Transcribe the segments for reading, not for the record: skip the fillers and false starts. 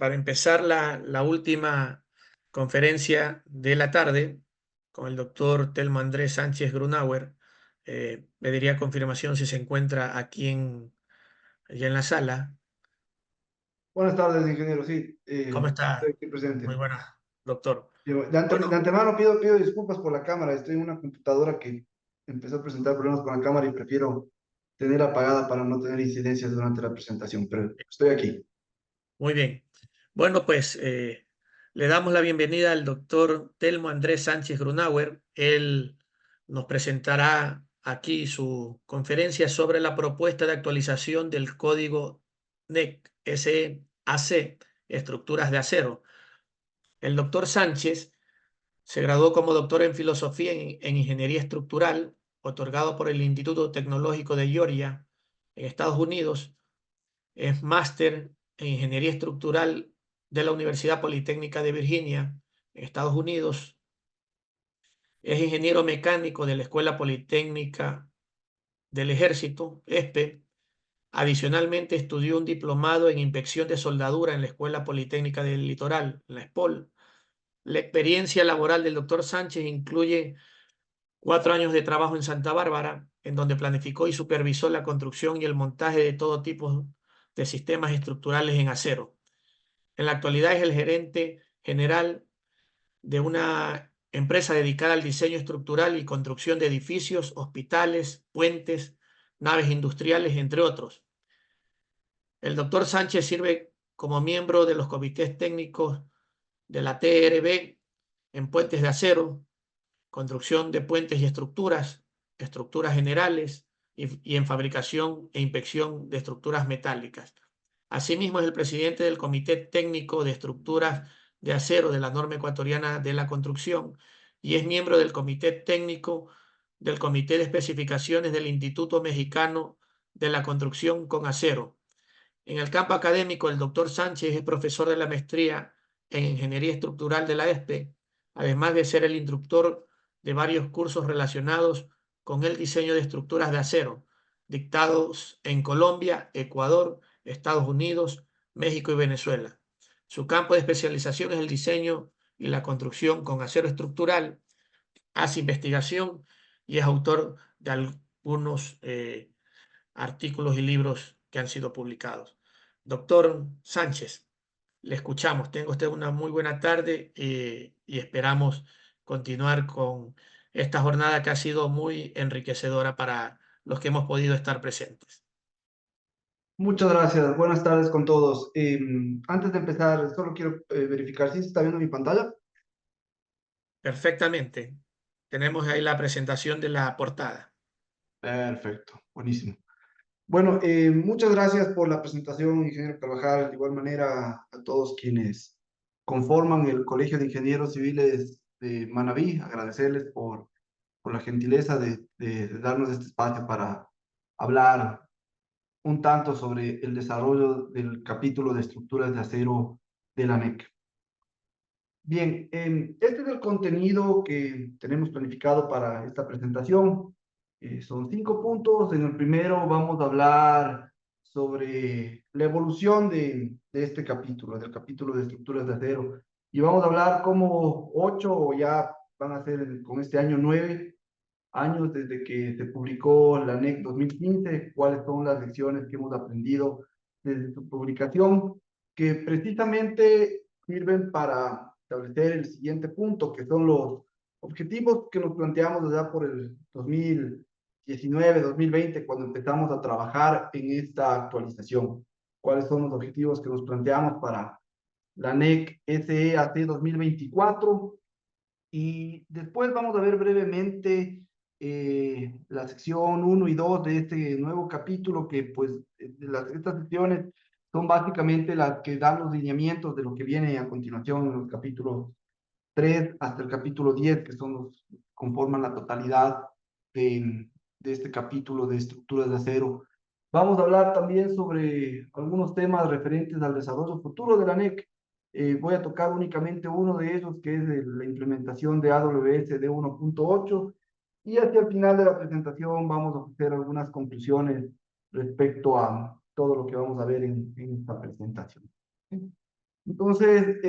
para empezar la última conferencia de la tarde con el doctor Telmo Andrés Sánchez Grunauer. Pediría confirmación si se encuentra aquí ya en la sala. Buenas tardes, ingeniero. Sí, ¿Cómo estoy está? aquí Muy presente. buenas, doctor. De Bueno, antemano pido disculpas por la cámara. Estoy en una computadora que empezó a presentar problemas con la cámara y prefiero tener apagada para no tener incidencias durante la presentación, pero estoy aquí. muy bien. Bueno, pues le damos la bienvenida al doctor Telmo Andrés Sánchez Grunauer. Él nos presentará aquí su conferencia sobre la propuesta de actualización del código NEC SAC, estructuras de acero. El doctor Sánchez se graduó como doctor en filosofía en ingeniería estructural, otorgado por el Instituto Tecnológico de Georgia en Estados Unidos. Es máster en Ingeniería Estructural de la Universidad Politécnica de Virginia, en Estados Unidos. Es ingeniero mecánico de la Escuela Politécnica del Ejército, ESPE. Adicionalmente, estudió un diplomado en inspección de soldadura en la Escuela Politécnica del Litoral, la ESPOL. La experiencia laboral del doctor Sánchez incluye 4 años de trabajo en Santa Bárbara, en donde planificó y supervisó la construcción y el montaje de todo tipo de sistemas estructurales en acero. En la actualidad es el gerente general de una empresa dedicada al diseño estructural y construcción de edificios, hospitales, puentes, naves industriales, entre otros. El doctor Sánchez sirve como miembro de los comités técnicos de la TRB en puentes de acero, construcción de puentes y estructuras, estructuras generales y en fabricación e inspección de estructuras metálicas. Asimismo, es el presidente del Comité Técnico de Estructuras de Acero de la Norma Ecuatoriana de la Construcción y es miembro del Comité Técnico del Comité de Especificaciones del Instituto Mexicano de la Construcción con Acero. En el campo académico, el doctor Sánchez es profesor de la maestría en Ingeniería Estructural de la ESPE, además de ser el instructor de varios cursos relacionados con el diseño de estructuras de acero, dictados en Colombia, Ecuador, Estados Unidos, México y Venezuela. Su campo de especialización es el diseño y la construcción con acero estructural, hace investigación y es autor de algunos artículos y libros que han sido publicados. Doctor Sánchez, le escuchamos. Tenga usted una muy buena tarde y esperamos continuar con esta jornada que ha sido muy enriquecedora para los que hemos podido estar presentes. Muchas gracias. Buenas tardes con todos. Antes de empezar, solo quiero verificar si se está viendo mi pantalla. Perfectamente. Tenemos ahí la presentación de la portada. Perfecto, buenísimo. Bueno, muchas gracias por la presentación, ingeniero Carvajal. De igual manera, a todos quienes conforman el Colegio de Ingenieros Civiles de Manabí, agradecerles por la gentileza de darnos este espacio para hablar un tanto sobre el desarrollo del capítulo de estructuras de acero de la NEC. Bien, este es el contenido que tenemos planificado para esta presentación. Son 5 puntos. En el primero vamos a hablar sobre la evolución de este capítulo, del capítulo de estructuras de acero. Y vamos a hablar como 8 o ya van a ser con este año 9 años desde que se publicó la NEC 2015, cuáles son las lecciones que hemos aprendido desde su publicación, que precisamente sirven para establecer el siguiente punto, que son los objetivos que nos planteamos ya por el 2019, 2020, cuando empezamos a trabajar en esta actualización. ¿Cuáles son los objetivos que nos planteamos para la NEC SEAC 2024? Y después vamos a ver brevemente la sección 1 y 2 de este nuevo capítulo, que pues estas secciones son básicamente las que dan los lineamientos de lo que viene a continuación en los capítulos 3 hasta el capítulo 10, que son los conforman la totalidad de este capítulo de estructuras de acero. Vamos a hablar también sobre algunos temas referentes al desarrollo futuro de la NEC. Voy a tocar únicamente uno de ellos, que es la implementación de AWS D1.8, y hacia el final de la presentación vamos a hacer algunas conclusiones respecto a todo lo que vamos a ver en esta presentación. ¿Sí? Entonces,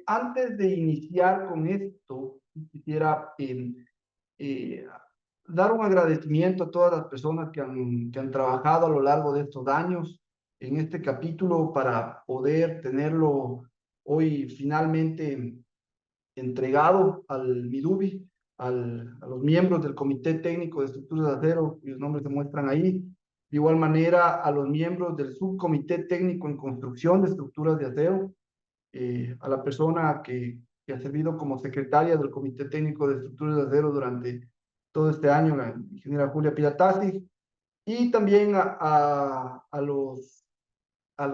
antes de iniciar con esto, quisiera eh, dar un agradecimiento a todas las personas que han trabajado a lo largo de estos años en este capítulo para poder tenerlo hoy finalmente entregado al MIDUBI, a los miembros del Comité Técnico de Estructuras de Acero, cuyos nombres se muestran ahí. De igual manera, a los miembros del Subcomité Técnico en Construcción de Estructuras de Acero, a la persona que ha servido como secretaria del Comité Técnico de Estructuras de Acero durante todo este año, la ingeniera Julia Piratasi, y también a los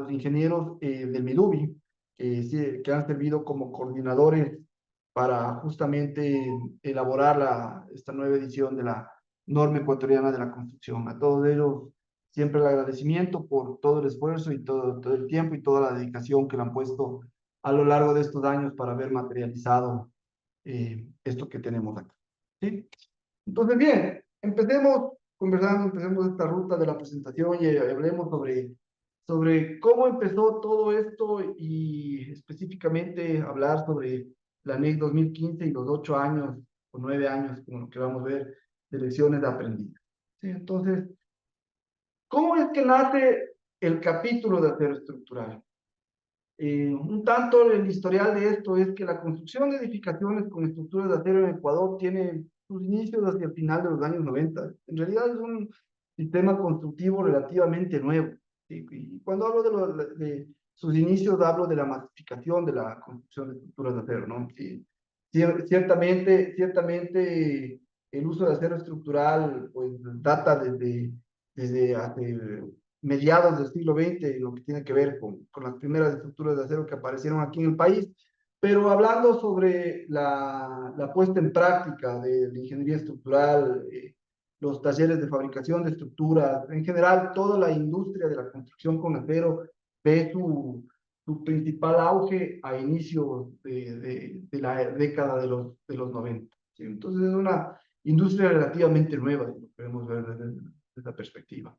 ingenieros del MEDUBI, que han servido como coordinadores para justamente elaborar esta nueva edición de la norma ecuatoriana de la construcción. A todos ellos, siempre el agradecimiento por todo el esfuerzo y todo el tiempo y toda la dedicación que le han puesto a lo largo de estos años para haber materializado esto que tenemos acá. ¿Sí? Entonces, bien, empecemos conversando, empecemos esta ruta de la presentación y hablemos sobre cómo empezó todo esto y específicamente hablar sobre la NEC 2015 y los 8 años o 9 años, como lo que vamos a ver, de lecciones de aprendizaje. ¿Sí? Entonces, ¿cómo es que nace el capítulo de acero estructural? Un tanto el historial de esto es que la construcción de edificaciones con estructuras de acero en Ecuador tiene sus inicios hacia el final de los años 90. En realidad es un sistema constructivo relativamente nuevo. ¿Sí? Y cuando hablo de sus inicios, hablo de la masificación de la construcción de estructuras de acero, ¿no? Sí, ciertamente el uso de acero estructural pues, data desde hace mediados del siglo XX, lo que tiene que ver con las primeras estructuras de acero que aparecieron aquí en el país, pero hablando sobre la puesta en práctica de la ingeniería estructural, los talleres de fabricación de estructuras, en general toda la industria de la construcción con acero ve su principal auge a inicios de la década de los 90. ¿Sí? Entonces es una industria relativamente nueva, si lo podemos ver desde esa perspectiva.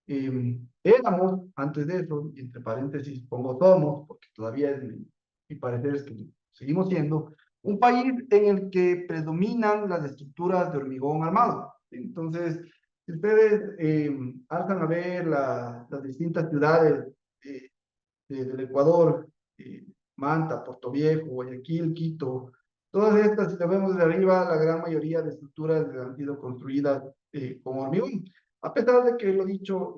Éramos, antes de eso, y entre paréntesis pongo somos, porque todavía es mi parecer es que seguimos siendo, un país en el que predominan las estructuras de hormigón armado. Entonces, si ustedes alzan a ver las distintas ciudades eh, del Ecuador, eh, Manta, Puerto Viejo, Guayaquil, Quito, todas estas, si lo vemos de arriba, la gran mayoría de estructuras han sido construidas con hormigón. A pesar de que, lo dicho,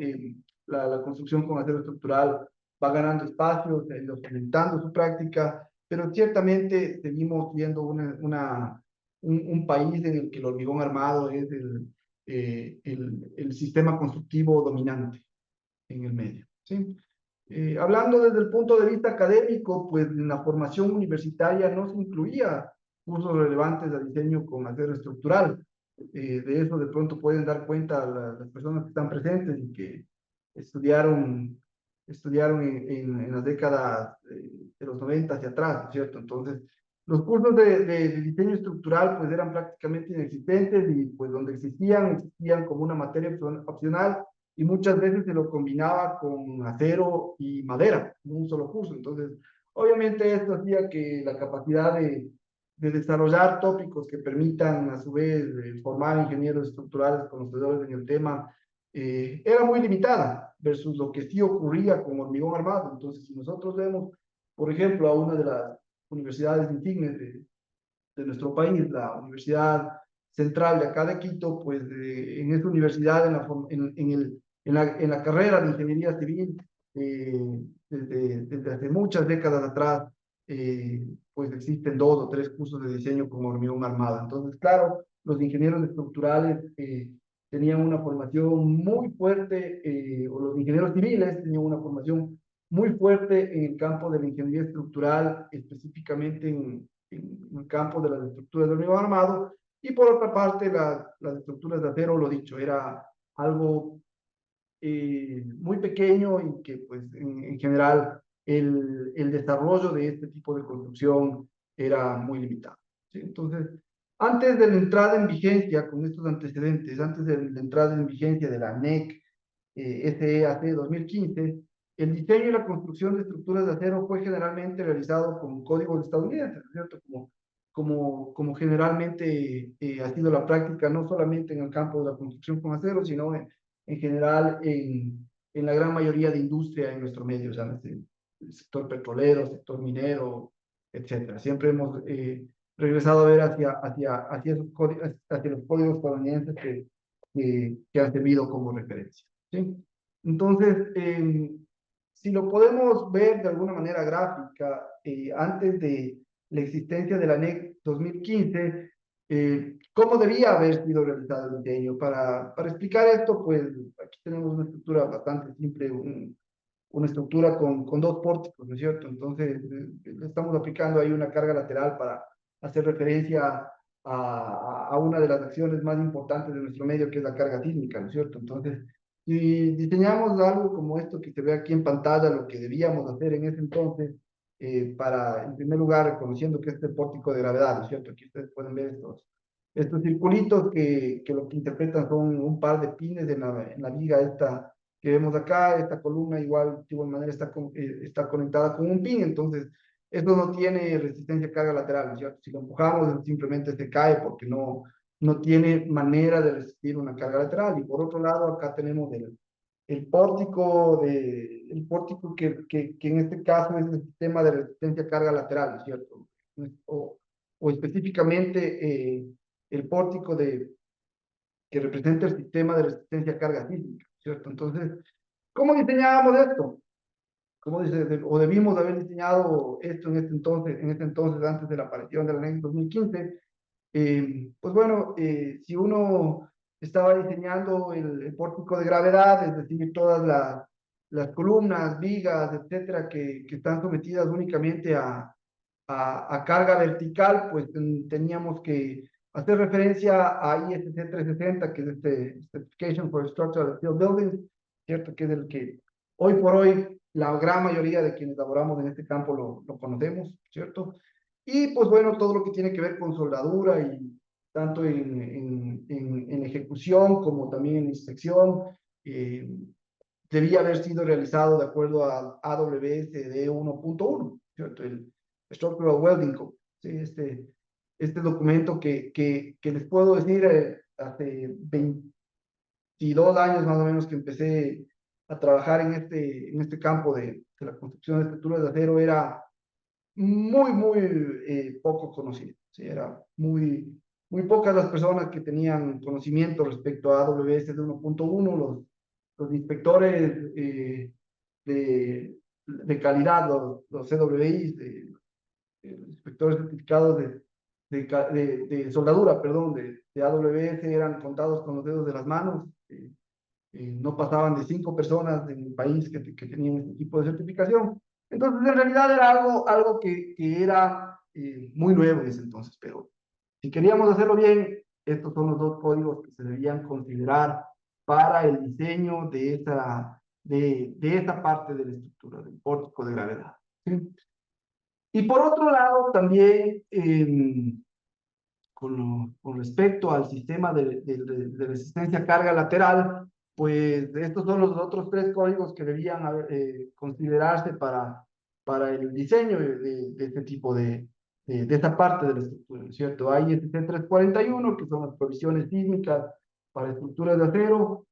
la construcción con acero estructural va ganando espacios, aumentando su práctica, pero ciertamente seguimos viendo un país en el que el hormigón armado es el sistema constructivo dominante en el medio. ¿Sí? Hablando desde el punto de vista académico, pues en la formación universitaria no se incluía cursos relevantes de diseño con acero estructural. De eso de pronto pueden dar cuenta las personas que están presentes y que estudiaron, estudiaron en las décadas de los 90 hacia atrás, ¿cierto? Entonces, los cursos de diseño estructural pues eran prácticamente inexistentes y pues donde existían como una materia opcional y muchas veces se lo combinaba con acero y madera en un solo curso. Entonces, obviamente esto hacía que la capacidad de desarrollar tópicos que permitan a su vez formar ingenieros estructurales conocedores en el tema era muy limitada versus lo que sí ocurría con hormigón armado. Entonces, si nosotros vemos, por ejemplo, a una de las universidades insignes de nuestro país, la Universidad Central de acá de Quito, pues en esta universidad, en la carrera de Ingeniería Civil, desde hace muchas décadas atrás, pues existen 2 o 3 cursos de diseño con hormigón armado. Entonces, claro, los ingenieros estructurales tenían una formación muy fuerte, o los ingenieros civiles tenían una formación muy fuerte en el campo de la ingeniería estructural, específicamente en el campo de las estructuras de hormigón armado, y por otra parte las estructuras de acero, lo dicho, era algo muy pequeño y que pues en general el desarrollo de este tipo de construcción era muy limitado. ¿Sí? Entonces, antes de la entrada en vigencia, con estos antecedentes, antes de la entrada en vigencia de la NEC SEAC 2015, el diseño y la construcción de estructuras de acero fue generalmente realizado con códigos estadounidenses, ¿no es cierto? Como generalmente ha sido la práctica, no solamente en el campo de la construcción con acero, sino en general en la gran mayoría de industria en nuestro medio, llámese el sector petrolero, sector minero, etcétera. Siempre hemos regresado a ver hacia los códigos estadounidenses que han servido como referencia. ¿Sí? Entonces, si lo podemos ver de alguna manera gráfica, antes de la existencia de la NEC 2015, ¿cómo debía haber sido realizado el diseño? Para explicar esto, pues aquí tenemos una estructura bastante simple, una estructura con dos pórticos, ¿no es cierto? Entonces, le estamos aplicando ahí una carga lateral para hacer referencia a una de las acciones más importantes de nuestro medio, que es la carga sísmica, ¿no es cierto? Entonces, si diseñamos algo como esto que se ve aquí en pantalla, lo que debíamos hacer en ese entonces, para, en primer lugar, reconociendo que este pórtico de gravedad, ¿no es cierto? Aquí ustedes pueden ver estos circulitos que lo que interpretan son un par de pines en la viga esta que vemos acá. Esta columna igual, de igual manera, está conectada con un pin, entonces esto no tiene resistencia a carga lateral, ¿no es cierto? Si lo empujamos, simplemente se cae porque no tiene manera de resistir una carga lateral. Y por otro lado, acá tenemos el pórtico que en este caso es el sistema de resistencia a carga lateral, ¿no es cierto? O específicamente el pórtico que representa el sistema de resistencia a carga sísmica, ¿cierto? Entonces, ¿cómo diseñábamos esto? ¿Cómo o debimos haber diseñado esto en este entonces, antes de la aparición de la ley 2015? Pues bueno, si uno estaba diseñando el pórtico de gravedad, es decir, todas las columnas, vigas, etcétera, que están sometidas únicamente a carga vertical, pues teníamos que hacer referencia a ISC 360, que es este Specification for Structural Steel Buildings, ¿cierto? Que es el que hoy por hoy la gran mayoría de quienes laboramos en este campo lo conocemos, ¿cierto? Y pues bueno, todo lo que tiene que ver con soldadura, y tanto en ejecución como también en inspección, eh, debía haber sido realizado de acuerdo a AWSD 1.1, ¿cierto? El Structural Welding Code, ¿sí? Este documento que les puedo decir, hace 22 años más o menos que empecé a trabajar en este campo de la construcción de estructuras de acero, era muy poco conocido, ¿sí? Era muy pocas las personas que tenían conocimiento respecto a AWS de 1.1. Los inspectores de calidad, los CWIs, los inspectores certificados de soldadura, perdón, de AWS, eran contados con los dedos de las manos. No pasaban de 5 personas en el país que tenían este tipo de certificación. Entonces, en realidad era algo que era muy nuevo en ese entonces, pero si queríamos hacerlo bien, estos son los dos códigos que se debían considerar para el diseño de esta parte de la estructura, del pórtico de gravedad, ¿sí? Y por otro lado, también con respecto al sistema de resistencia a carga lateral, pues estos son los otros 3 códigos que debían considerarse para el diseño de este tipo de esta parte de la estructura, ¿no es cierto? Hay ISC 341, que son las provisiones sísmicas para estructuras de acero,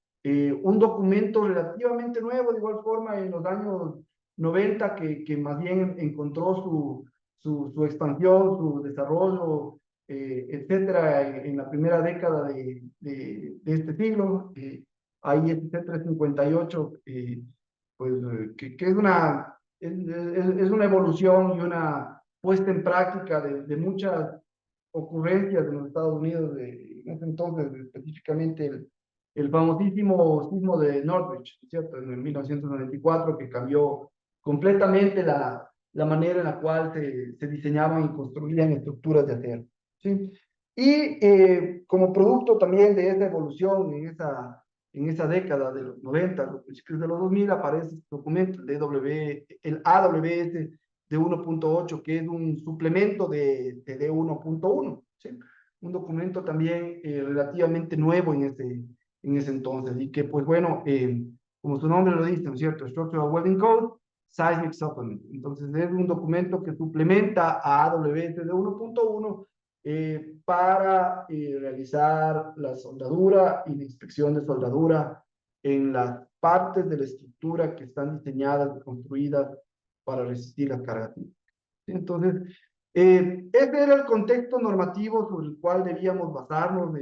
un documento relativamente nuevo, de igual forma, en los años 90, que más bien encontró su expansión, su desarrollo, etcétera, en la primera década de este siglo. Hay este 358, pues, que es una evolución y una puesta en práctica de muchas ocurrencias en los Estados Unidos, en ese entonces, específicamente el famosísimo sismo de Northridge, ¿cierto? En 1994, que cambió completamente la manera en la cual se diseñaban y construían estructuras de acero, ¿sí? Y como producto también de esa evolución en esa década de los 90, los principios de los 2000, aparece este documento, el AWS de 1.8, que es un suplemento de 1.1, ¿sí? Un documento también relativamente nuevo en ese entonces, y que pues bueno, como su nombre lo dice, ¿no es cierto? Structural Welding Code, Seismic Supplement. Entonces, es un documento que suplementa a AWS de 1.1 para realizar la soldadura y la inspección de soldadura en las partes de la estructura que están diseñadas y construidas para resistir las cargas. Entonces, ese era el contexto normativo sobre el cual debíamos basarnos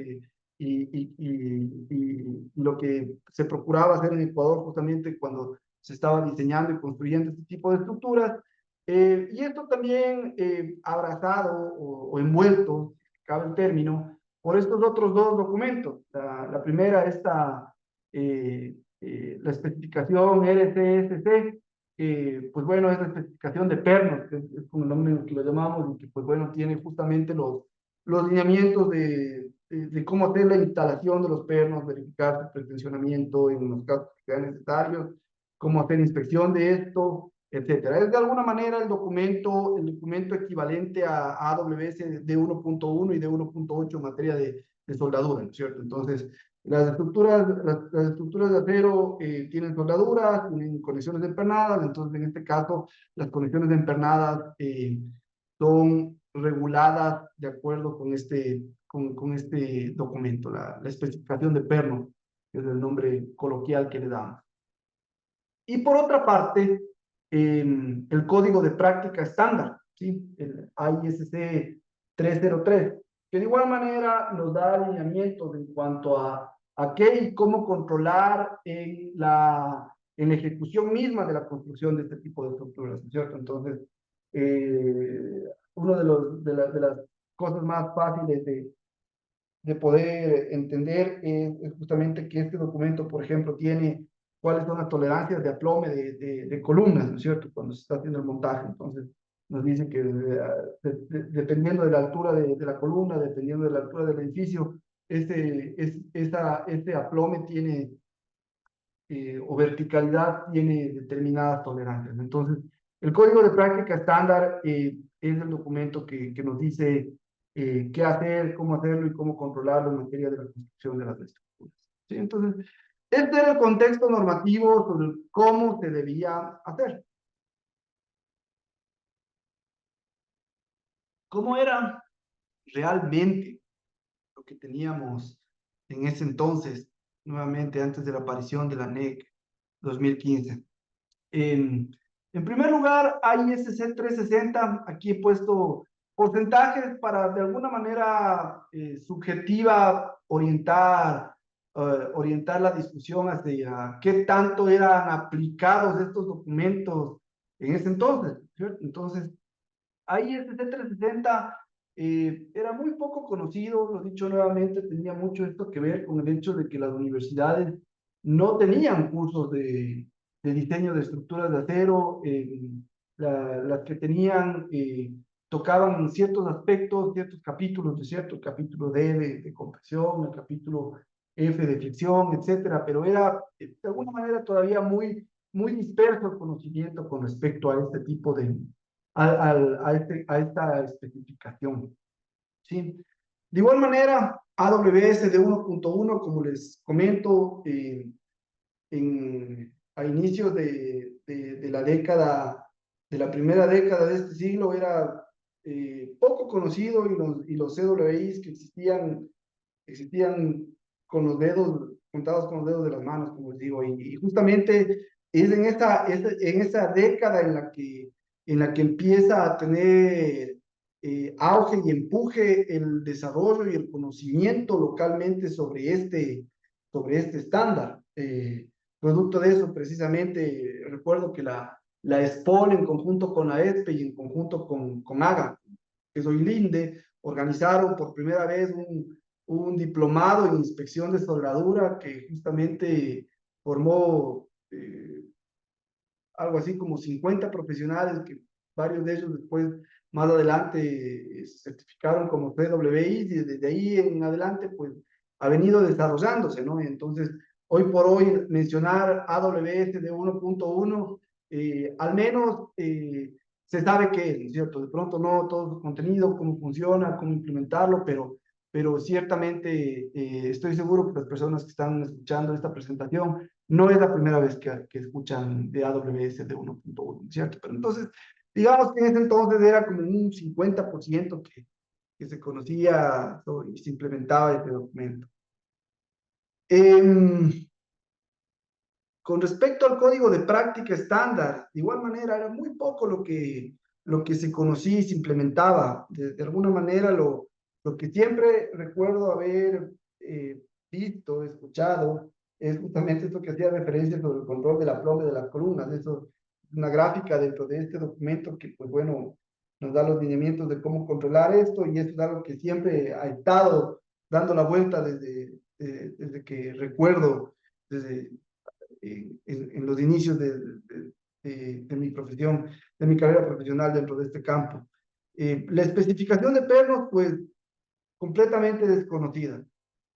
y lo que se procuraba hacer en Ecuador justamente cuando se estaba diseñando y construyendo este tipo de estructuras. Y esto también abrazado o envuelto, cabe el término, por estos otros dos documentos. La primera, la especificación RCSC, pues bueno, es la especificación de pernos, que es como el nombre que lo llamamos, y que pues bueno, tiene justamente los lineamientos de cómo hacer la instalación de los pernos, verificar su pretensionamiento en los casos que sean necesarios, cómo hacer inspección de esto, etcétera. Es de alguna manera el documento equivalente a AWS de 1.1 y de 1.8 en materia de soldadura, ¿no es cierto? Entonces, las estructuras de acero tienen soldaduras, tienen conexiones empernadas, entonces en este caso las conexiones empernadas son reguladas de acuerdo con este documento, la especificación de perno, que es el nombre coloquial que le damos. Y por otra parte, el código de práctica estándar, ¿sí? El ISC 303, que de igual manera nos da alineamientos en cuanto a qué y cómo controlar en la ejecución misma de la construcción de este tipo de estructuras, ¿cierto? Entonces, uno de las cosas más fáciles de poder entender es justamente que este documento, por ejemplo, tiene cuáles son las tolerancias de aplome de columnas, ¿no es cierto?, cuando se está haciendo el montaje. Entonces, nos dice que dependiendo de la altura de la columna, dependiendo de la altura del edificio, este aplome tiene, o verticalidad tiene determinadas tolerancias. Entonces, el código de práctica estándar es el documento que nos dice qué hacer, cómo hacerlo y cómo controlarlo en materia de la construcción de las estructuras. ¿Sí? Entonces, este era el contexto normativo sobre cómo se debía hacer. ¿Cómo era realmente lo que teníamos en ese entonces, nuevamente antes de la aparición de la NEC 2015? En primer lugar, hay ISC 360. Aquí he puesto porcentajes para de alguna manera subjetiva orientar la discusión hacia qué tanto eran aplicados estos documentos en ese entonces, ¿cierto? Entonces, ISC 360 era muy poco conocido, lo he dicho nuevamente, tenía mucho esto que ver con el hecho de que las universidades no tenían cursos de diseño de estructuras de acero, las que tenían tocaban ciertos aspectos, ciertos capítulos, ¿no es cierto? El capítulo D de compresión, el capítulo F de fricción, etcétera, pero era de alguna manera todavía muy disperso el conocimiento con respecto a este tipo a esta especificación. ¿Sí? De igual manera, AWS de 1.1, como les comento, a inicios de la década, de la primera década de este siglo, era poco conocido y los CWIs que existían con los dedos, contados con los dedos de las manos, como les digo, y justamente es en esta década en la que empieza a tener auge y empuje el desarrollo y el conocimiento localmente sobre este estándar. Producto de eso, precisamente, recuerdo que la ESPOL en conjunto con la ESPE y en conjunto con AGA, que soy Linde, organizaron por primera vez un diplomado en inspección de soldadura que justamente formó algo así como 50 profesionales, que varios de ellos después, más adelante, se certificaron como PWI, y desde ahí en adelante, pues, ha venido desarrollándose, ¿no? Entonces, hoy por hoy, mencionar AWS de 1.1, al menos se sabe qué es, ¿no es cierto? De pronto no todo su contenido, cómo funciona, cómo implementarlo, pero ciertamente estoy seguro que las personas que están escuchando esta presentación No es la primera vez que escuchan de AWS de 1.1, ¿cierto? Pero entonces, digamos que en ese entonces era como un 50% que se conocía y se implementaba este documento. Em, con respecto al código de práctica estándar, de igual manera, era muy poco lo que se conocía y se implementaba. De alguna manera, lo que siempre recuerdo haber visto, escuchado, es justamente esto que hacía referencia sobre el control de la plombe de las columnas. Eso es una gráfica dentro de este documento que, pues bueno, nos da los lineamientos de cómo controlar esto, y eso es algo que siempre ha estado dando la vuelta desde que recuerdo, desde en los inicios de mi profesión, de mi carrera profesional dentro de este campo. La especificación de pernos, pues, completamente desconocida.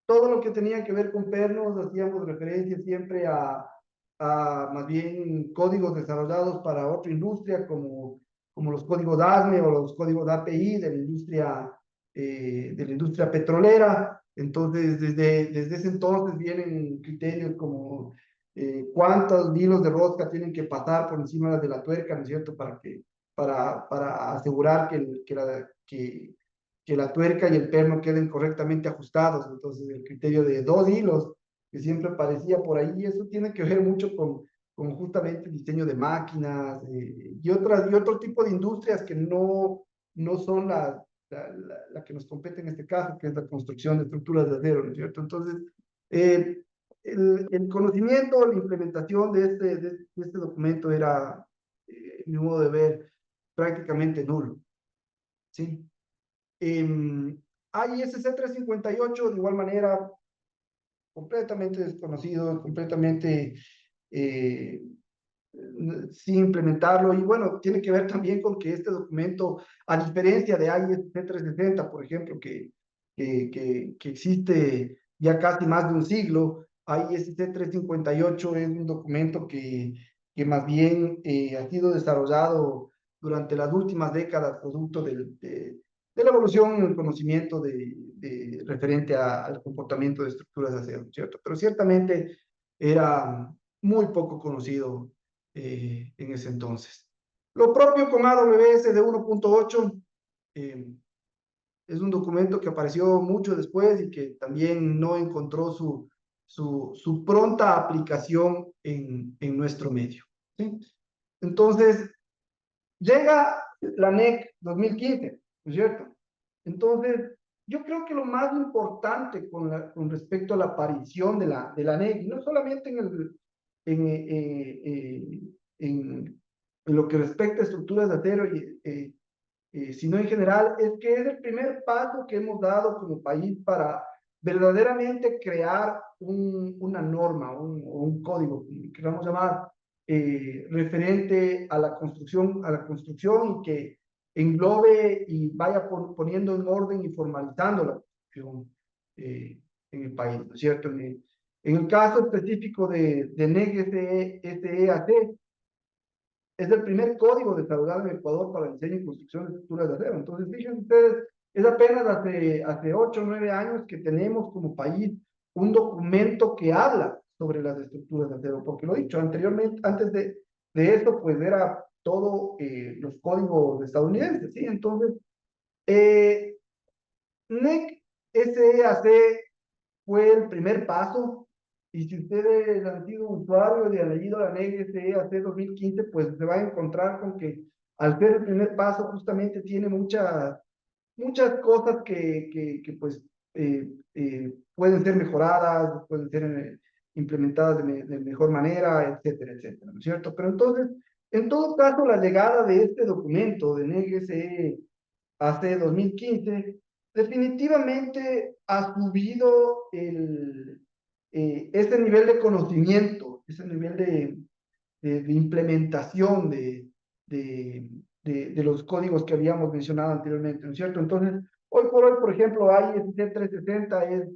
Todo lo que tenía que ver con pernos, hacíamos referencia siempre a más bien códigos desarrollados para otra industria, como los códigos ASME o los códigos API de la industria petrolera. Entonces, desde ese entonces vienen criterios como cuántos hilos de rosca tienen que pasar por encima de la tuerca, ¿no es cierto? Para asegurar que la tuerca y el perno queden correctamente ajustados. Entonces, el criterio de 2 hilos, que siempre aparecía por ahí, eso tiene que ver mucho con justamente el diseño de máquinas y otro tipo de industrias que no son la que nos compete en este caso, que es la construcción de estructuras de acero, ¿no es cierto? Entonces, eh, el conocimiento, la implementación de este documento era, en mi modo de ver, prácticamente nulo, ¿sí? ISC 358, de igual manera, completamente desconocido, completamente eh, sin implementarlo. Y bueno, tiene que ver también con que este documento, a diferencia de ISC 360, por ejemplo, que existe ya casi más de un siglo, ISC 358 es un documento que más bien ha sido desarrollado durante las últimas décadas, producto de la evolución en el conocimiento referente al comportamiento de estructuras de acero, ¿cierto? Pero ciertamente era muy poco conocido en ese entonces. Lo propio con AWS de 1.8, eh, es un documento que apareció mucho después y que también no encontró su pronta aplicación en nuestro medio, ¿sí? Entonces, llega la NEC 2015, ¿no es cierto? Entonces, yo creo que lo más importante con respecto a la aparición de la NEC, no solamente en, eh, eh, en, en lo que respecta a estructuras de acero, sino en general, es que es el primer paso que hemos dado como país para verdaderamente crear una norma, un código, que vamos a llamar, referente a la construcción, y que englobe y vaya poniendo en orden y formalizando la construcción en el país, ¿no es cierto? En el caso específico de NEC SEAC, es el primer código desarrollado en Ecuador para el diseño y construcción de estructuras de acero. Entonces, fíjense ustedes, es apenas hace 8 o 9 años que tenemos como país un documento que habla sobre las estructuras de acero, porque lo he dicho anteriormente, antes de esto, pues era todo los códigos estadounidenses, ¿sí? Entonces, eh, NEC SEAC fue el primer paso. Y si ustedes han sido usuarios y han leído la NEC hace 2015, pues se va a encontrar con que al ser el primer paso justamente tiene muchas cosas pues pueden ser mejoradas, pueden ser implementadas de mejor manera, etcétera, etcétera, ¿no es cierto? Pero entonces, en todo caso, la llegada de este documento de NEC hace 2015, definitivamente ha subido ese nivel de conocimiento, ese nivel de implementación de los códigos que habíamos mencionado anteriormente, ¿no es cierto? Entonces, hoy por hoy, por ejemplo, ISC 360 es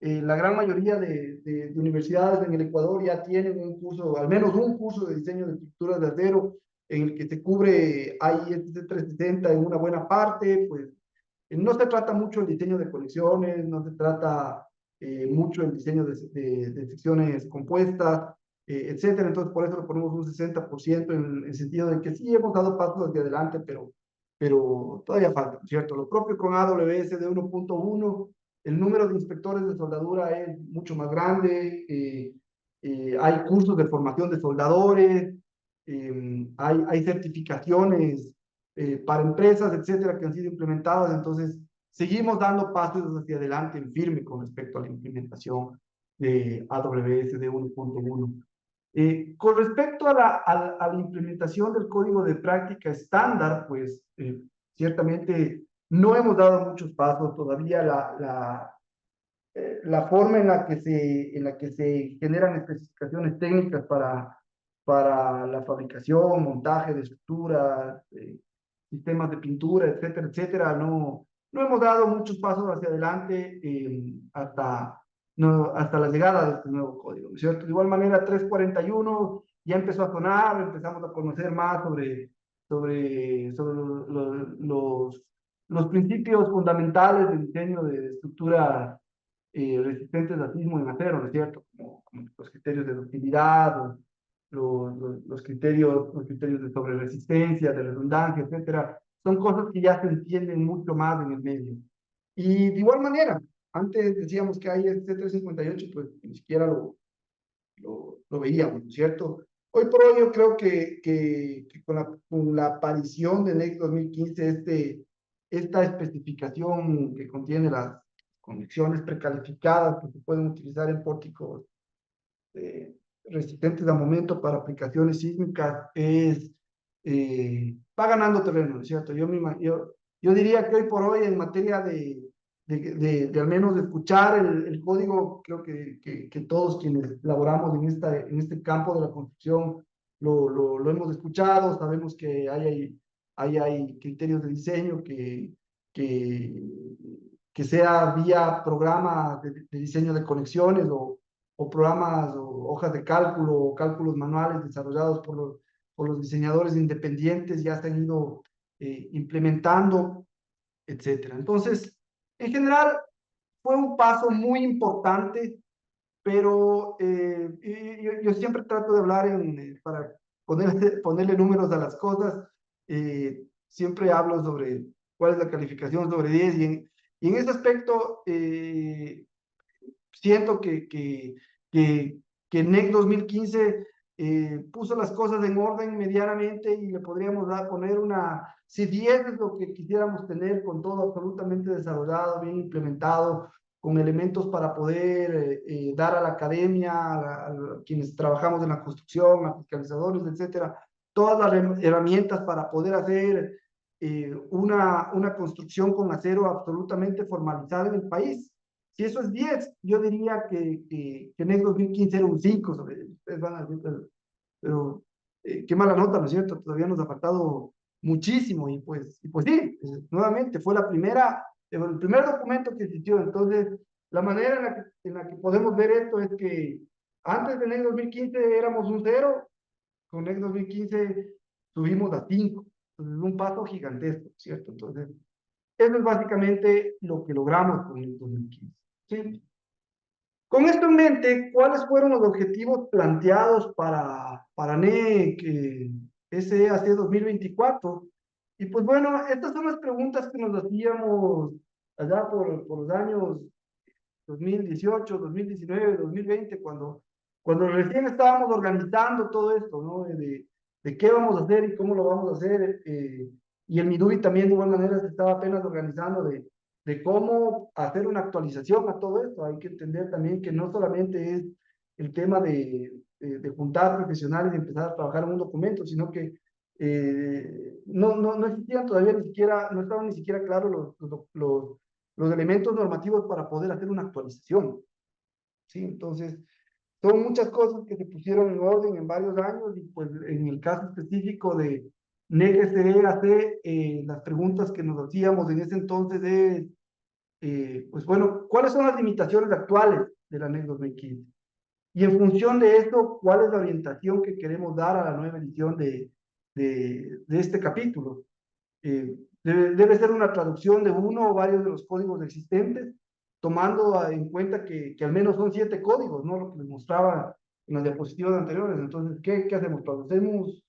la gran mayoría de universidades en el Ecuador ya tienen un curso, al menos un curso de diseño de estructuras de acero, en el que se cubre ISC 360 en una buena parte. Pues no se trata mucho el diseño de conexiones, no se trata mucho el diseño de secciones compuestas, etcétera. Entonces, por eso le ponemos un 60% en el sentido de que sí hemos dado pasos hacia adelante, pero todavía falta, ¿cierto? Lo propio con AWS de 1.1, el número de inspectores de soldadura es mucho más grande, hay cursos de formación de soldadores, hay certificaciones para empresas, etcétera, que han sido implementadas. Entonces, seguimos dando pasos hacia adelante en firme con respecto a la implementación de AWS de 1.1. Con respecto a la implementación del código de práctica estándar, pues ciertamente no hemos dado muchos pasos todavía. La forma en la que se generan especificaciones técnicas para la fabricación, montaje de estructuras, sistemas de pintura, etcétera, etcétera, no hemos dado muchos pasos hacia adelante hasta, no, hasta la llegada de este nuevo código, ¿no es cierto? De igual manera, 341 ya empezó a sonar, empezamos a conocer más sobre los principios fundamentales del diseño de estructura resistentes al sismo en acero, ¿no es cierto? Como los criterios de ductilidad, los criterios de sobreresistencia, de redundancia, etcétera. Son cosas que ya se entienden mucho más en el medio. Y de igual manera, antes decíamos que hay este 358, pues ni siquiera lo veíamos, ¿no es cierto? Hoy por hoy yo creo que con la aparición de NEC 2015, esta especificación que contiene las conexiones precalificadas que se pueden utilizar en pórticos eh, resistentes a momento para aplicaciones sísmicas, va ganando terreno, ¿no es cierto? Yo diría que hoy por hoy en materia de al menos escuchar el código, creo que todos quienes laboramos en este campo de la construcción lo hemos escuchado, sabemos que hay criterios de diseño que, que sea vía programa de diseño de conexiones o programas o hojas de cálculo o cálculos manuales desarrollados por los diseñadores independientes, ya se han ido implementando, etcétera. Entonces, en general, fue un paso muy importante, pero yo siempre trato de hablar para ponerle números a las cosas. Siempre hablo sobre cuál es la calificación sobre 10 y en ese aspecto siento que NEC 2015 puso las cosas en orden medianamente y le podríamos poner si 10 es lo que quisiéramos tener con todo absolutamente desarrollado, bien implementado, con elementos para poder dar a la academia, a quienes trabajamos en la construcción, a fiscalizadores, etcétera, todas las herramientas para poder hacer una construcción con acero absolutamente formalizada en el país. Si eso es 10, yo diría que en el 2015 era un 5. Ustedes van a decir, pero qué mala nota, ¿no es cierto? Todavía nos ha faltado muchísimo y pues sí, nuevamente fue el primer documento que existió. Entonces, la manera en la que podemos ver esto es que antes de NEC 2015 éramos un 0, con NEC 2015 subimos a 5. Entonces, es un paso gigantesco, ¿cierto? Entonces, eso es básicamente lo que logramos con el 2015. ¿Sí? Con esto en mente, ¿cuáles fueron los objetivos planteados para NEC SEAC 2024? Y pues bueno, estas son las preguntas que nos hacíamos allá por los años 2018, 2019, 2020, cuando recién estábamos organizando todo esto, ¿no? De qué vamos a hacer y cómo lo vamos a hacer. Y el Midui también de igual manera se estaba apenas organizando de cómo hacer una actualización a todo esto. Hay que entender también que no solamente es el tema de juntar profesionales y empezar a trabajar en un documento, sino que no existían todavía ni siquiera, no estaban ni siquiera claros los elementos normativos para poder hacer una actualización. ¿Sí? Entonces, son muchas cosas que se pusieron en orden en varios años y pues en el caso específico de NEC-SEAC, las preguntas que nos hacíamos en ese entonces es, pues bueno, ¿cuáles son las limitaciones actuales de la NEC 2015? Y en función de eso, ¿cuál es la orientación que queremos dar a la nueva edición de este capítulo? Debe ser una traducción de uno o varios de los códigos existentes, tomando en cuenta que al menos son 7 códigos, ¿no? Lo que les mostraba en las diapositivas anteriores. Entonces, ¿qué hacemos? ¿Traducimos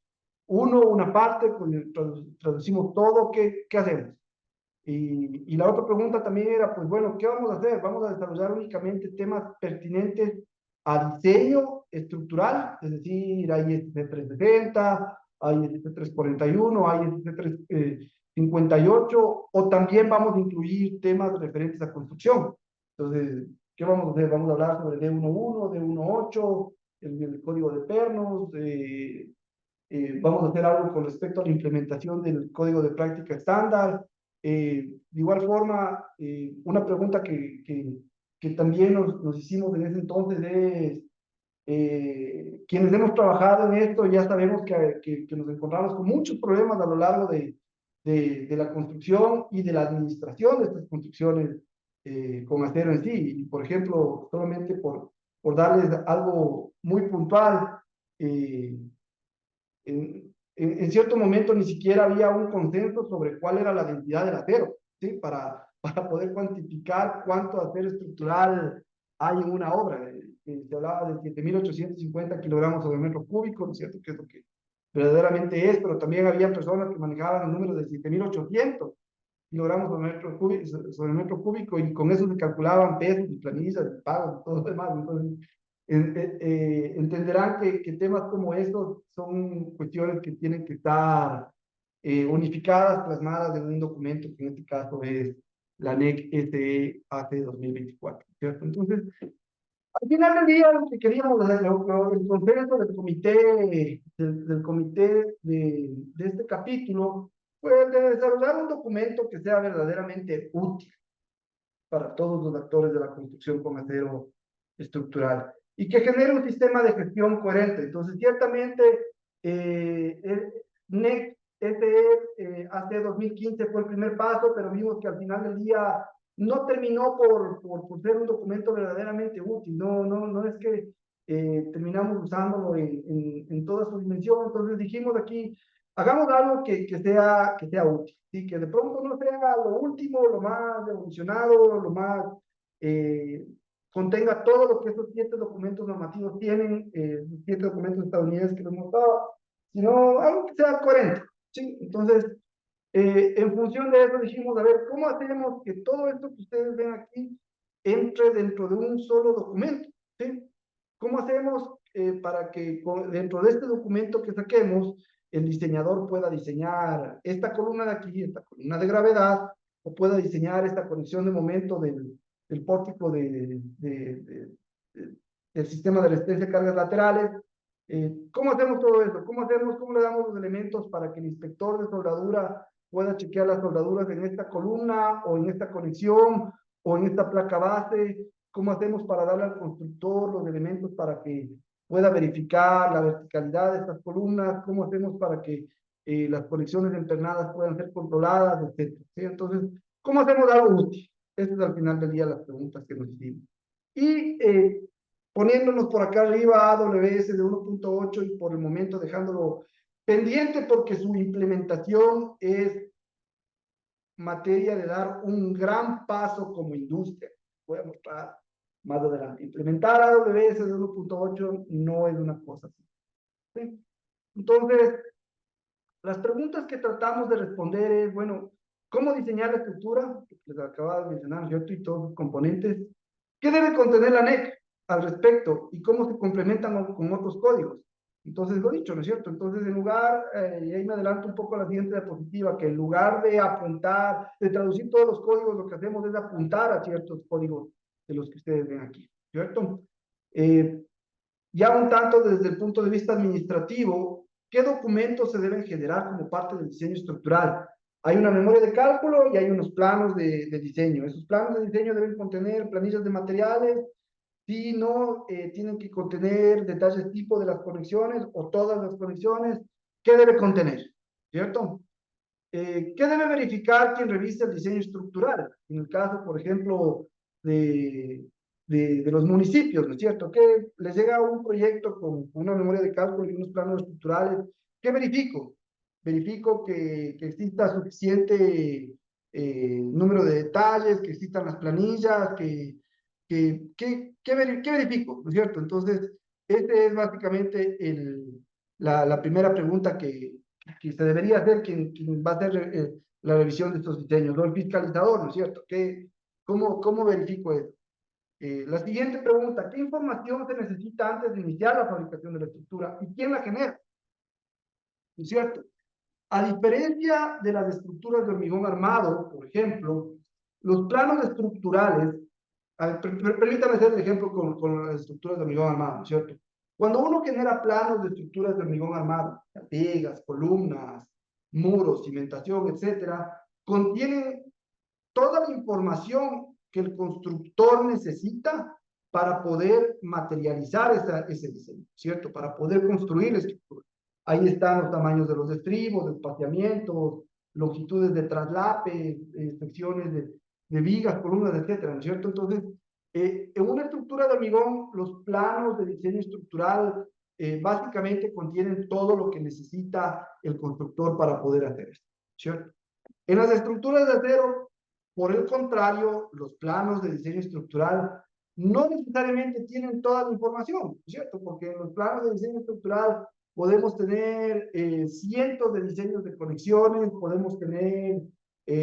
una parte, pues, traducimos todo? ¿Qué hacemos? Y la otra pregunta también era, pues bueno, ¿qué vamos a hacer? Vamos a desarrollar únicamente temas pertinentes a diseño estructural, es decir, hay ISC 360, hay ISC 341, hay ISC 358, o también vamos a incluir temas referentes a construcción. Entonces, ¿qué vamos a hacer? Vamos a hablar sobre D11, D18, el código de pernos, vamos a hacer algo con respecto a la implementación del código de práctica estándar. De igual forma, una pregunta que también nos hicimos en ese entonces es, quienes hemos trabajado en esto ya sabemos que nos encontramos con muchos problemas a lo largo de la construcción y de la administración de estas construcciones con acero en sí. Y, por ejemplo, solamente por darles algo muy puntual, eh, en cierto momento ni siquiera había un consenso sobre cuál era la densidad del acero, ¿sí? Para poder cuantificar cuánto acero estructural hay en una obra. Se hablaba de 7.850 kilogramos sobre metro cúbico, ¿no es cierto? Que es lo que verdaderamente es, pero también había personas que manejaban el número de 7.800 kilogramos sobre metro cúbico, y con eso se calculaban pesos y planillas y pagos y todo lo demás. Entonces, entenderán que temas como estos son cuestiones que tienen que estar unificadas, plasmadas en un documento que en este caso es la NEC SE 2024, ¿cierto? Entonces, al final del día, lo que queríamos hacer, el consenso del comité de este capítulo, fue de desarrollar un documento que sea verdaderamente útil para todos los actores de la construcción con acero estructural y que genere un sistema de gestión coherente. Entonces, ciertamente, el NEC hace 2015 fue el primer paso, pero vimos que al final del día no terminó por ser un documento verdaderamente útil. No es que terminamos usándolo en toda su dimensión. Entonces dijimos aquí, hagamos algo que sea útil, ¿sí? Que de pronto no sea lo último, lo más evolucionado, lo más eh, contenga todo lo que estos 7 documentos normativos tienen, 7 documentos estadounidenses que les mostraba, sino algo que sea coherente, ¿sí? Entonces, en función de eso dijimos, a ver, ¿cómo hacemos que todo esto que ustedes ven aquí entre dentro de un solo documento? ¿Sí? ¿Cómo hacemos para que dentro de este documento que saquemos, el diseñador pueda diseñar esta columna de aquí, esta columna de gravedad, o pueda diseñar esta conexión de momento del pórtico del sistema de resistencia de cargas laterales? ¿Cómo hacemos todo eso? ¿Cómo le damos los elementos para que el inspector de soldadura pueda chequear las soldaduras en esta columna o en esta conexión o en esta placa base? ¿Cómo hacemos para darle al constructor los elementos para que pueda verificar la verticalidad de estas columnas? ¿Cómo hacemos para que las conexiones empernadas puedan ser controladas, etcétera? ¿Sí? Entonces, ¿cómo hacemos algo útil? Esas es al final del día las preguntas que nos hicimos. Y poniéndonos por acá arriba AWS de 1.8 y por el momento dejándolo pendiente porque su implementación es materia de dar un gran paso como industria. Voy a mostrar más adelante. Implementar AWS de 1.8 no es una cosa así, ¿sí? Entonces, las preguntas que tratamos de responder es, bueno, ¿cómo diseñar la estructura? Les acababa de mencionar, ¿cierto? Y todos los componentes. ¿Qué debe contener la NEC al respecto? ¿Y cómo se complementan con otros códigos? Entonces, lo dicho, ¿no es cierto? Entonces, en lugar, y ahí me adelanto un poco a la siguiente diapositiva, que en lugar de apuntar, de traducir todos los códigos, lo que hacemos es apuntar a ciertos códigos de los que ustedes ven aquí, ¿cierto? Eh, ya un tanto desde el punto de vista administrativo, ¿qué documentos se deben generar como parte del diseño estructural? Hay una memoria de cálculo y hay unos planos de diseño. Esos planos de diseño deben contener planillas de materiales, si no, tienen que contener detalles tipo de las conexiones o todas las conexiones. ¿Qué debe contener? ¿Cierto? ¿Qué debe verificar quien revise el diseño estructural? En el caso, por ejemplo, de los municipios, ¿no es cierto? Que les llega un proyecto con una memoria de cálculo y unos planos estructurales. ¿Qué verifico? Verifico que exista suficiente número de detalles, que existan las planillas, ¿qué verifico? ¿No es cierto? Entonces, Este es básicamente la primera pregunta que se debería hacer quien va a hacer la revisión de estos diseños, ¿no? El fiscalizador, ¿no es cierto? ¿Cómo verifico eso? La siguiente pregunta, ¿qué información se necesita antes de iniciar la fabricación de la estructura? ¿Y quién la genera? ¿No es cierto? A diferencia de las estructuras de hormigón armado, por ejemplo, los planos estructurales, permítame hacer el ejemplo con las estructuras de hormigón armado, ¿no es cierto? Cuando uno genera planos de estructuras de hormigón armado, vigas, columnas, muros, cimentación, etcétera, contienen toda la información que el constructor necesita para poder materializar ese diseño, ¿cierto? Para poder construir la estructura. Ahí están los tamaños de los estribos, espaciamientos, longitudes de traslape, secciones de vigas, columnas, etcétera, ¿no es cierto? Entonces, en una estructura de hormigón, los planos de diseño estructural básicamente contienen todo lo que necesita el constructor para poder hacer esto, ¿cierto? En las estructuras de acero, por el contrario, los planos de diseño estructural no necesariamente tienen toda la información, ¿cierto? Porque en los planos de diseño estructural podemos tener cientos de diseños de conexiones, podemos tener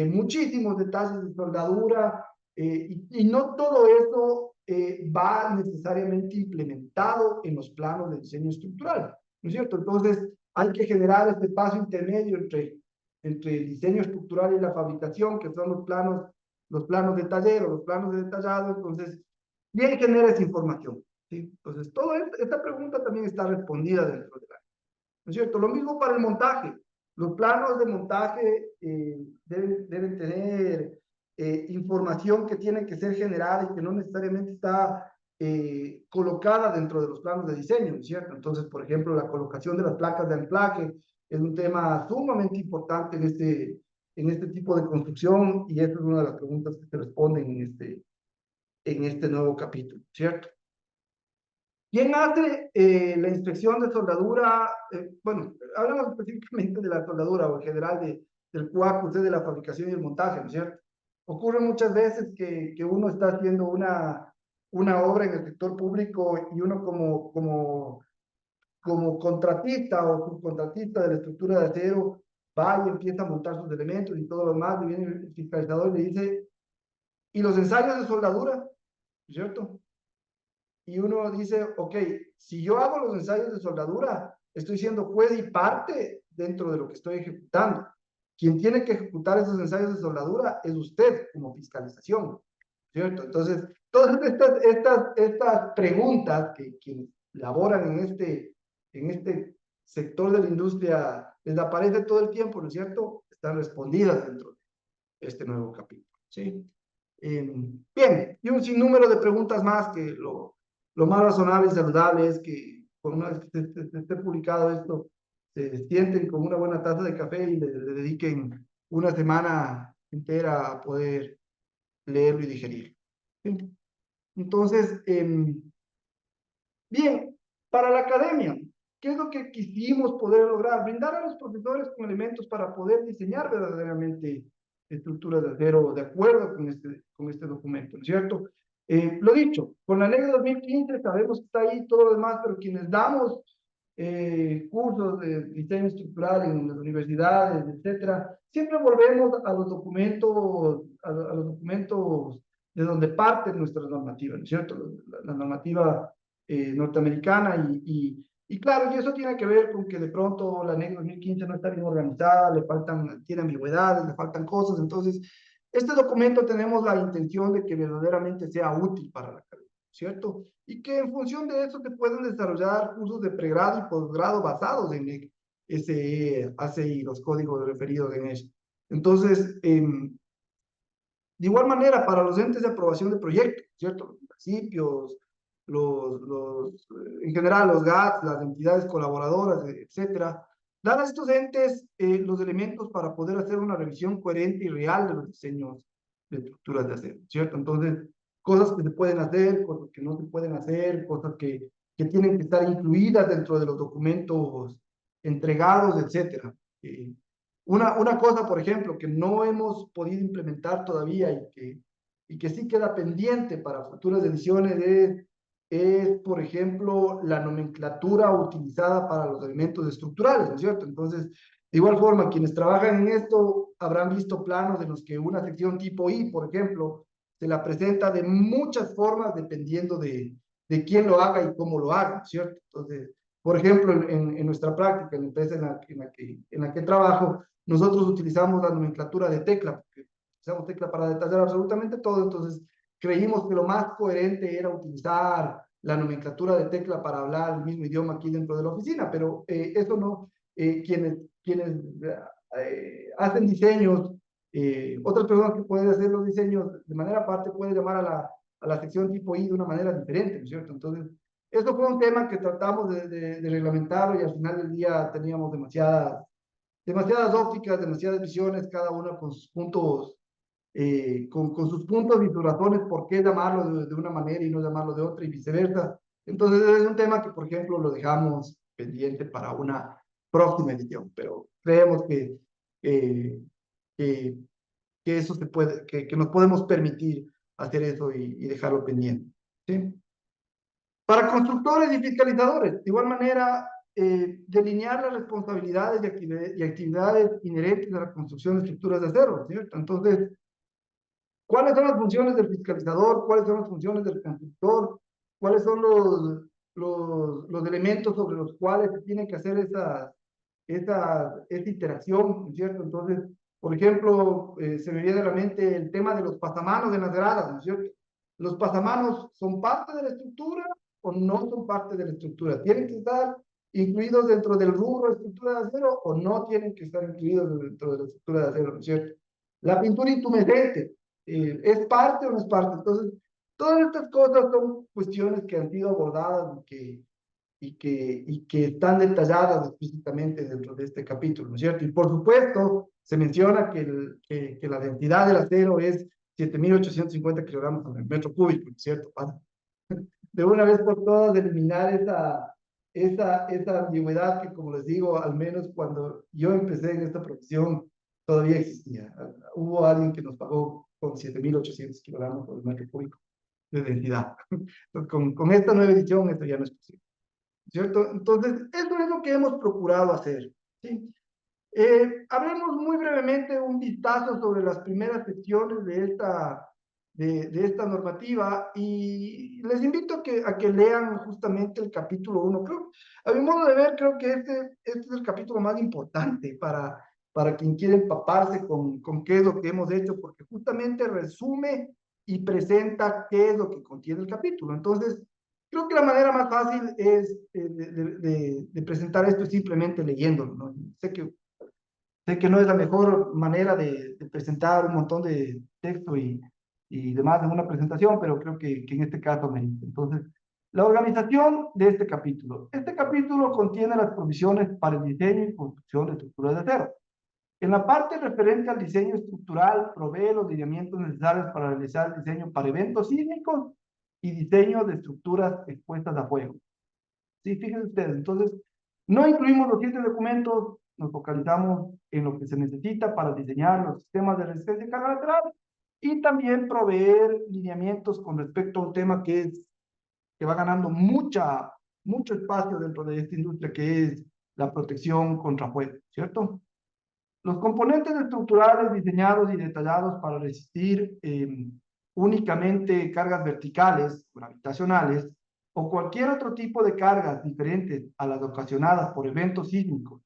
muchísimos detalles de soldadura, y no todo eso va necesariamente implementado en los planos de diseño estructural, ¿no es cierto? Entonces, hay que generar este paso intermedio entre el diseño estructural y la fabricación, que son los planos de taller o los planos de detallado. Entonces, ¿quién genera esa información? ¿Sí? Entonces, toda esta pregunta también está respondida dentro de la, ¿no es cierto? Lo mismo para el montaje. Los planos de montaje deben tener información que tiene que ser generada y que no necesariamente está colocada dentro de los planos de diseño, ¿no es cierto? Entonces, por ejemplo, la colocación de las placas de anclaje es un tema sumamente importante en este tipo de construcción, y esta es una de las preguntas que se responden en este nuevo capítulo, ¿cierto? ¿Quién hace la inspección de soldadura? Bueno, hablamos específicamente de la soldadura o en general del CUAC, usted de la fabricación y el montaje, ¿no es cierto? Ocurre muchas veces que uno está haciendo una obra en el sector público y uno como contratista o subcontratista de la estructura de acero va y empieza a montar sus elementos y todo lo demás, y viene el fiscalizador y le dice, ¿y los ensayos de soldadura? ¿No es cierto? Y uno dice, ok, si yo hago los ensayos de soldadura, estoy siendo juez y parte dentro de lo que estoy ejecutando. Quien tiene que ejecutar esos ensayos de soldadura es usted como fiscalización, ¿cierto? Entonces, todas estas preguntas que quienes laboran en este sector de la industria les aparece todo el tiempo, ¿no es cierto? Están respondidas dentro de este nuevo capítulo, ¿sí? Bien, y un sinnúmero de preguntas más que lo más razonable y saludable es que por una vez que esté publicado esto, se sienten con una buena taza de café y le dediquen una semana entera a poder leerlo y digerirlo. ¿Sí? Entonces, bien, para la academia, ¿qué es lo que quisimos poder lograr? Brindar a los profesores con elementos para poder diseñar verdaderamente estructuras de acero de acuerdo con este documento, ¿no es cierto? Lo dicho, con la ley de 2015 sabemos que está ahí todo lo demás, pero quienes damos cursos de diseño estructural en las universidades, etcétera, siempre volvemos a los documentos, a los documentos de donde parten nuestras normativas, ¿no es cierto? La normativa norteamericana y claro, y eso tiene que ver con que de pronto la NEC 2015 no está bien organizada, tiene ambigüedades, le faltan cosas. Entonces, este documento tenemos la intención de que verdaderamente sea útil para la academia, ¿cierto? Y que en función de eso se pueden desarrollar cursos de pregrado y posgrado basados en NEC, SE, ACI, los códigos referidos en eso. Entonces, de igual manera, para los entes de aprobación de proyectos, ¿cierto? Los municipios, en general los GATS, las entidades colaboradoras, etcétera, dar a estos entes los elementos para poder hacer una revisión coherente y real de los diseños de estructuras de acero, ¿cierto? Entonces, cosas que se pueden hacer, cosas que no se pueden hacer, cosas que tienen que estar incluidas dentro de los documentos entregados, etcétera. Una cosa, por ejemplo, que no hemos podido implementar todavía y que sí queda pendiente para futuras ediciones es es, por ejemplo, la nomenclatura utilizada para los elementos estructurales, ¿no es cierto? Entonces, de igual forma, quienes trabajan en esto habrán visto planos en los que una sección tipo I, por ejemplo, se la presenta de muchas formas dependiendo de quién lo haga y cómo lo haga, ¿no es cierto? Entonces, por ejemplo, en nuestra práctica, en la empresa en la que trabajo, nosotros utilizamos la nomenclatura de tecla, porque usamos tecla para detallar absolutamente todo, entonces creímos que lo más coherente era utilizar la nomenclatura de tecla para hablar el mismo idioma aquí dentro de la oficina, pero eso no, quienes hacen diseños, otras personas que pueden hacer los diseños de manera aparte pueden llamar a la sección tipo I de una manera diferente, ¿no es cierto? Entonces, esto fue un tema que tratamos de reglamentarlo y al final del día teníamos demasiadas ópticas, demasiadas visiones, cada una con sus puntos con sus puntos y sus razones por qué llamarlo de una manera y no llamarlo de otra y viceversa. Entonces es un tema que, por ejemplo, lo dejamos pendiente para una próxima edición, pero creemos eh, que, que eso se puede, que nos podemos permitir hacer eso y dejarlo pendiente. ¿Sí? Para constructores y fiscalizadores, de igual manera, delinear las responsabilidades y actividades inherentes a la construcción de estructuras de acero, ¿cierto? Entonces, ¿cuáles son las funciones del fiscalizador? ¿Cuáles son las funciones del constructor? ¿Cuáles son los elementos sobre los cuales se tiene que hacer esa interacción? ¿No es cierto? Entonces, por ejemplo, se me viene a la mente el tema de los pasamanos en las gradas, ¿no es cierto? ¿Los pasamanos son parte de la estructura o no son parte de la estructura? ¿Tienen que estar incluidos dentro del rubro de estructura de acero o no tienen que estar incluidos dentro de la estructura de acero? ¿No es cierto? La pintura intumescente, ¿es parte o no es parte? Entonces, todas estas cosas son cuestiones que han sido abordadas y que están detalladas explícitamente dentro de este capítulo, ¿no es cierto? Y por supuesto, se menciona que la densidad del acero es 7.850 kilogramos por metro cúbico, ¿no es cierto? Para de una vez por todas eliminar esa ambigüedad que, como les digo, al menos cuando yo empecé en esta profesión, todavía existía. Hubo alguien que nos pagó con 7.800 kilogramos por metro cúbico de densidad. Con esta nueva edición, esto ya no es posible, ¿cierto? Entonces, eso es lo que hemos procurado hacer, ¿sí? Hablemos muy brevemente un vistazo sobre las primeras secciones de esta normativa y les invito a que lean justamente el capítulo 1. Creo, a mi modo de ver, creo que este es el capítulo más importante para quien quiere empaparse con qué es lo que hemos hecho, porque justamente resume y presenta qué es lo que contiene el capítulo. Entonces, creo que la manera más fácil es de presentar esto es simplemente leyéndolo, ¿no? Sé que no es la mejor manera de presentar un montón de texto y demás en una presentación, pero creo que en este caso merece. Entonces, la organización de este capítulo. Este capítulo contiene las provisiones para el diseño y construcción de estructuras de acero. En la parte referente al diseño estructural, provee los lineamientos necesarios para realizar el diseño para eventos sísmicos y diseño de estructuras expuestas a fuego. Sí, fíjense ustedes, entonces, no incluimos los siguientes documentos, nos focalizamos en lo que se necesita para diseñar los sistemas de resistencia y carga lateral y también proveer lineamientos con respecto a un tema que va ganando mucho espacio dentro de esta industria, que es la protección contra fuego, ¿cierto? Los componentes estructurales diseñados y detallados para resistir únicamente cargas verticales, gravitacionales, o cualquier otro tipo de cargas diferentes a las ocasionadas por eventos sísmicos,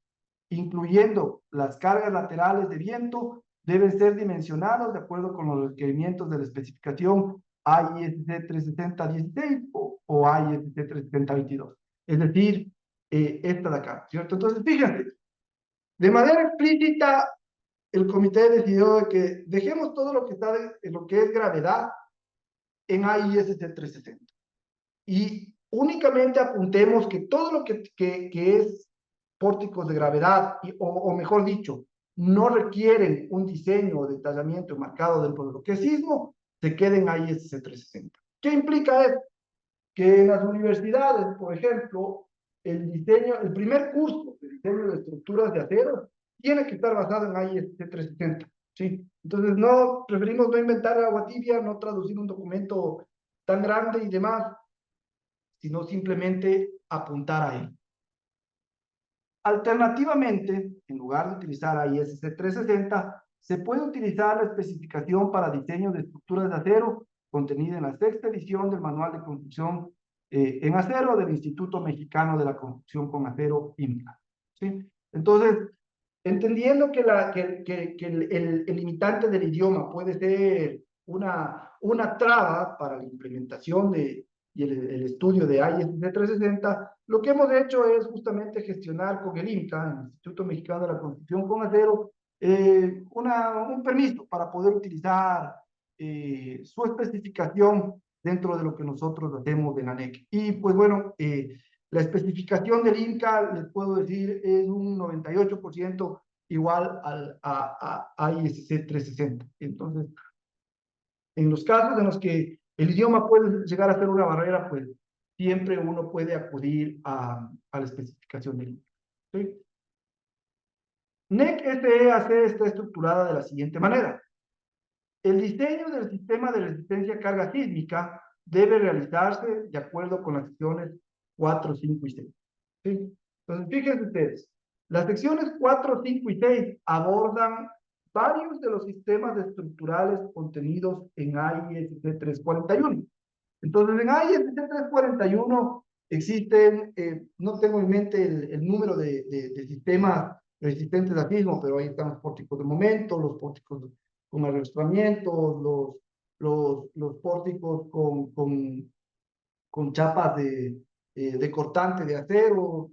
incluyendo las cargas laterales de viento, deben ser dimensionados de acuerdo con los requerimientos de la especificación AISC 36016 o AISC 36022. Es decir, esta de acá, ¿cierto? Entonces, fíjense, de manera explícita, el comité decidió de que dejemos todo lo que está en lo que es gravedad en AISC 360 y únicamente apuntemos que todo lo que es pórticos de gravedad, o mejor dicho, no requieren un diseño o detallamiento marcado dentro de lo que es sismo, se queden ahí ISC 360. ¿Qué implica esto? Que en las universidades, por ejemplo, el primer curso de diseño de estructuras de acero tiene que estar basado en ISC 360, ¿sí? Entonces, preferimos no inventar agua tibia, no traducir un documento tan grande y demás, sino simplemente apuntar a él. Alternativamente, en lugar de utilizar AISC 360, se puede utilizar la especificación para diseño de estructuras de acero contenida en la sexta edición del Manual de Construcción en Acero del Instituto Mexicano de la Construcción con Acero, IMCA. ¿Sí? Entonces, entendiendo que el limitante del idioma puede ser una traba para la implementación y el estudio de ISC 360, lo que hemos hecho es justamente gestionar con el IMCA, el Instituto Mexicano de la Construcción con Acero, un permiso para poder utilizar su especificación dentro de lo que nosotros hacemos en ANEC. Y pues bueno, la especificación del IMCA, les puedo decir, es un 98% igual a ISC 360. Entonces, en los casos en los que el idioma puede llegar a ser una barrera, pues siempre uno puede acudir a la especificación del IMCA. ¿Sí? NEC SEAC está estructurada de la siguiente manera. El diseño del sistema de resistencia a carga sísmica debe realizarse de acuerdo con las secciones 4, 5 y 6. ¿Sí? Entonces, fíjense ustedes, las secciones 4, 5 y 6 abordan varios de los sistemas estructurales contenidos en ISC 341. Entonces, en ISC 341 existen, no tengo en mente el número de sistemas resistentes a sismo, pero ahí están los pórticos de momento, los pórticos con arrastramientos, los pórticos con chapas de cortante de acero,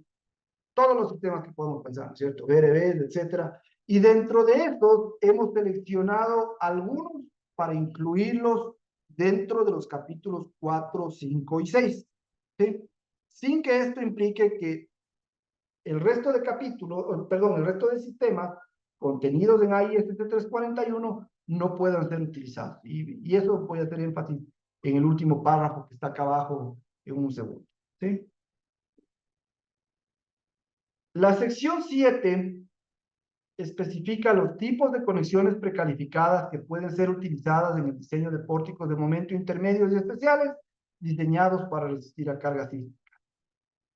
todos los sistemas que podemos pensar, ¿cierto? BRBs, etcétera. Y dentro de estos hemos seleccionado algunos para incluirlos dentro de los capítulos 4, 5 y 6. ¿Sí? Sin que esto implique que el resto de capítulos, perdón, el resto de sistemas contenidos en ISC 341 no puedan ser utilizados. Y eso voy a hacer énfasis en el último párrafo que está acá abajo en un segundo. ¿Sí? La sección 7 especifica los tipos de conexiones precalificadas que pueden ser utilizadas en el diseño de pórticos de momento intermedios y especiales diseñados para resistir a cargas sísmicas.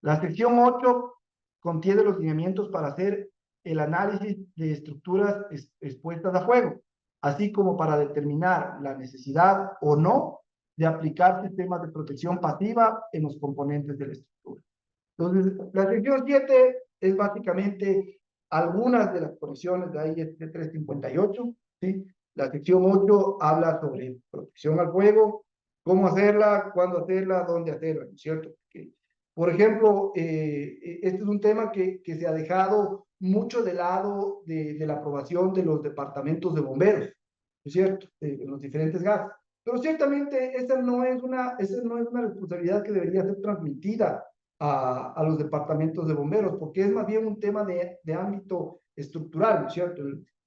La sección 8 contiene los lineamientos para hacer el análisis de estructuras expuestas a fuego, así como para determinar la necesidad o no de aplicar sistemas de protección pasiva en los componentes de la estructura. Entonces, la sección 7 es básicamente algunas de las conexiones de ISC 358, ¿sí? La sección 8 habla sobre protección al fuego, cómo hacerla, cuándo hacerla, dónde hacerla, ¿no es cierto? Porque, por ejemplo, este es un tema que se ha dejado mucho de lado de la aprobación de los departamentos de bomberos, ¿no es cierto? En los diferentes gases. Pero ciertamente esa no es una responsabilidad que debería ser transmitida a los departamentos de bomberos, porque es más bien un tema de ámbito estructural, ¿no es cierto?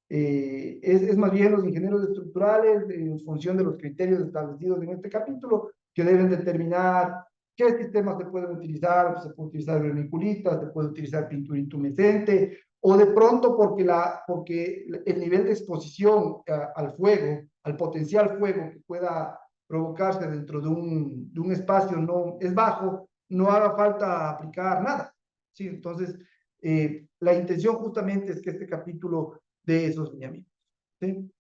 Es más bien los ingenieros estructurales, en función de los criterios establecidos en este capítulo, que deben determinar qué sistemas se pueden utilizar. Se puede utilizar vermiculita, se puede utilizar pintura intumescente, o de pronto porque el nivel de exposición al fuego, al potencial fuego que pueda provocarse dentro de un espacio no es bajo, no haga falta aplicar nada. ¿Sí? Entonces, la intención justamente es que este capítulo dé esos lineamientos. ¿Sí?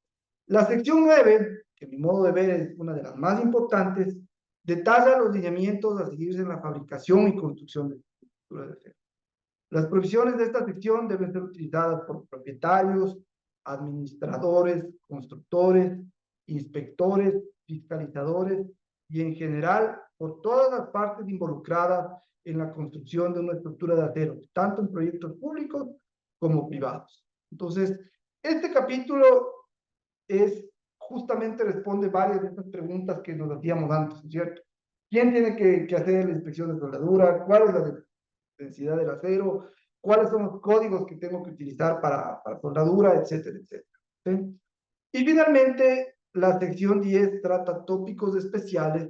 La sección 9, que a mi modo de ver es una de las más importantes, detalla los lineamientos a seguirse en la fabricación y construcción de estructuras de acero. Las provisiones de esta sección deben ser utilizadas por propietarios, administradores, constructores, inspectores, fiscalizadores y en general por todas las partes involucradas en la construcción de una estructura de acero, tanto en proyectos públicos como privados. Entonces, este capítulo es justamente responde varias de estas preguntas que nos hacíamos antes, ¿cierto? ¿Quién tiene que hacer la inspección de soldadura? ¿Cuál es la densidad del acero? ¿Cuáles son los códigos que tengo que utilizar para soldadura, etcétera, etcétera? ¿Sí? Y finalmente, la sección 10 trata tópicos especiales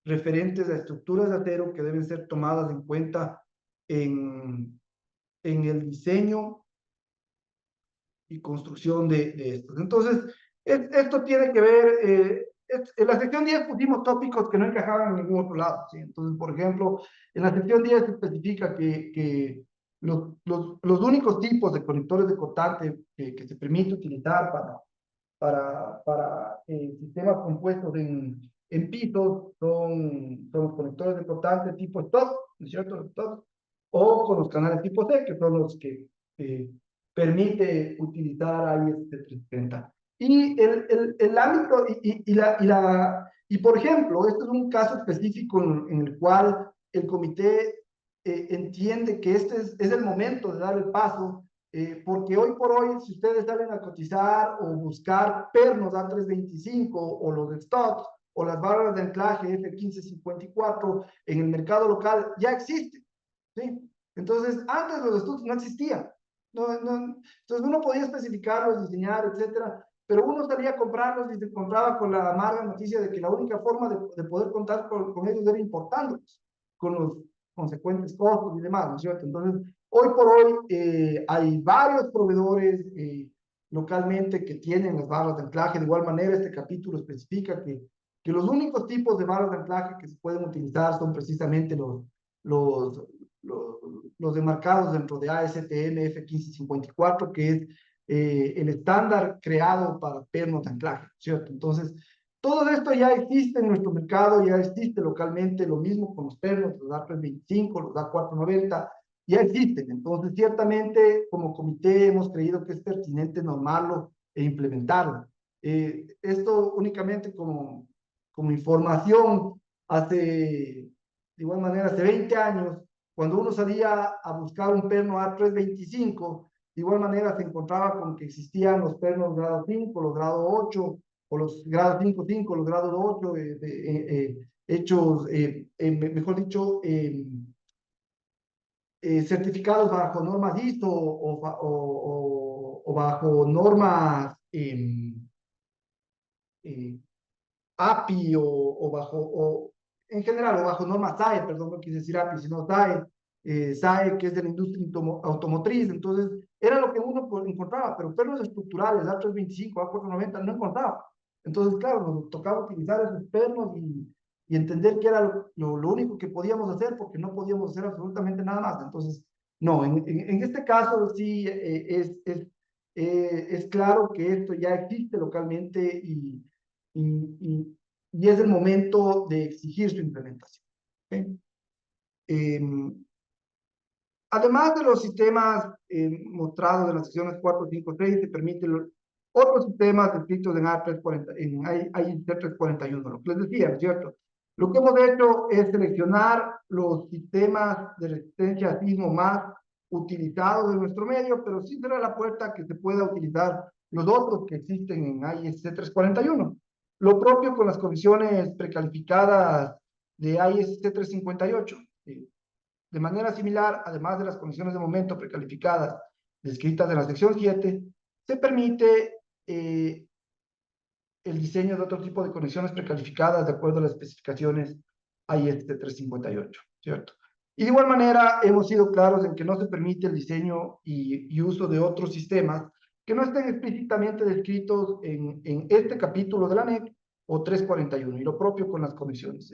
referentes a estructuras de acero que deben ser tomadas en cuenta en el diseño y construcción de estos. Entonces, esto tiene que ver, en la sección 10 pusimos tópicos que no encajaban en ningún otro lado, ¿sí? Entonces, por ejemplo, en la sección 10 se especifica que los únicos tipos de conectores de cortante que se permite utilizar para sistemas compuestos en pisos son los conectores de cortante tipo stop, ¿no es cierto? Stop, o con los canales tipo C, que son los que permite utilizar IS-370. Y el ámbito, y por ejemplo, este es un caso específico en el cual el comité entiende que este es el momento de dar el paso, porque hoy por hoy, si ustedes salen a cotizar o buscar pernos A325 o los stocks o las barras de anclaje F1554 en el mercado local, ya existen, ¿sí? Entonces, antes los stocks no existían. Entonces uno podía especificarlos, diseñar, etcétera, pero uno salía a comprarlos y se encontraba con la amarga noticia de que la única forma de poder contar con ellos era importándolos, con los consecuentes costos y demás, ¿no es cierto? Entonces, hoy por hoy hay varios proveedores localmente que tienen las barras de anclaje. De igual manera, este capítulo especifica que los únicos tipos de barras de anclaje que se pueden utilizar son precisamente los, los, los demarcados dentro de ASTM F1554, que es el estándar creado para pernos de anclaje, ¿cierto? Entonces, todo esto ya existe en nuestro mercado, ya existe localmente, lo mismo con los pernos, los A325, los A490, ya existen. Entonces, ciertamente, como comité hemos creído que es pertinente normarlo e implementarlo. Esto únicamente como información, de igual manera, hace 20 años, cuando uno salía a buscar un perno A325, de igual manera se encontraba con que existían los pernos grado 5, los grado 8, o los grados 5.5, los grados 8, hechos, mejor dicho, certificados bajo normas ISO o bajo normas eh, API en general, o bajo normas SAE, perdón, no quise decir API, sino SAE, SAE, que es de la industria automotriz. Entonces, era lo que uno encontraba, pero pernos estructurales, A325, A490, no encontraba. Entonces, claro, nos tocaba utilizar esos pernos y entender que era lo único que podíamos hacer, porque no podíamos hacer absolutamente nada más. Entonces, no, en este caso sí es claro que esto ya existe localmente y, y, y es el momento de exigir su implementación. ¿Okay? Además de los sistemas mostrados en las secciones 4, 5, 6, se permiten otros sistemas descritos en IEC 341, lo que les decía, ¿cierto? Lo que hemos hecho es seleccionar los sistemas de resistencia a sismo más utilizados en nuestro medio, pero sí será la puerta que se pueda utilizar los otros que existen en IEC 341. Lo propio con las comisiones precalificadas de IEC 358. De manera similar, además de las condiciones de momento precalificadas descritas en la sección 7, se permite el diseño de otro tipo de conexiones precalificadas de acuerdo a las especificaciones IEC 358, ¿cierto? Y de igual manera, hemos sido claros en que no se permite el diseño y uso de otros sistemas que no estén explícitamente descritos en este capítulo de la NEC o 341, y lo propio con las comisiones.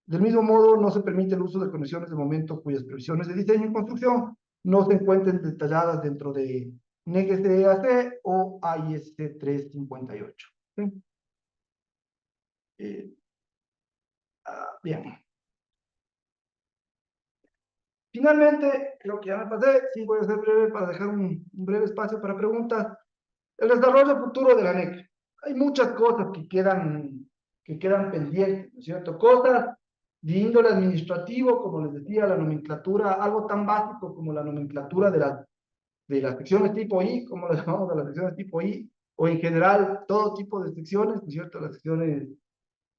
Del mismo modo, no se permite el uso de conexiones de momento cuyas previsiones de diseño y construcción no se encuentren detalladas dentro de NEC-SDAC o AIS 358. ¿Sí? Bien. Finalmente, creo que ya me pasé, sí voy a ser breve para dejar un breve espacio para preguntas. El desarrollo futuro de la NEC. Hay muchas cosas que quedan pendientes, ¿no es cierto? Cosas de índole administrativo, como les decía, la nomenclatura, algo tan básico como la nomenclatura de las secciones tipo I, como lo llamamos a las secciones tipo I, o en general todo tipo de secciones, ¿no es cierto? Las secciones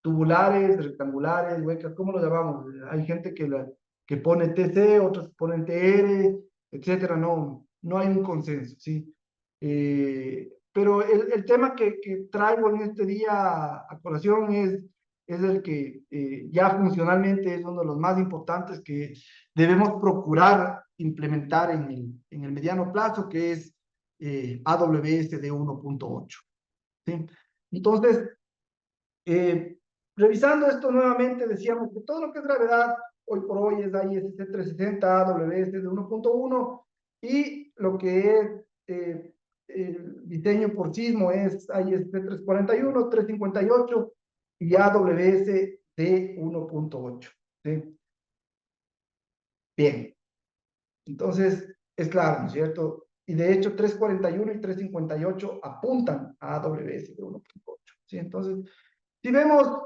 tubulares, rectangulares, huecas, ¿cómo lo llamamos? Hay gente que pone TC, otros ponen TR, etcétera, no hay un consenso, ¿sí? Pero el tema que traigo en este día a colación es el que ya funcionalmente es uno de los más importantes que debemos procurar implementar en el mediano plazo, que es AWS de 1.8. ¿Sí? Entonces, Revisando esto nuevamente, decíamos que todo lo que es gravedad, hoy por hoy es ISC 360, AWS de 1.1, y lo que es el diseño por sismo es ISC 341, 358 y AWS de 1.8. ¿Sí? Bien, entonces es claro, ¿no es cierto? Y de hecho 341 y 358 apuntan a AWS de 1.8. ¿Sí? Entonces, si vemos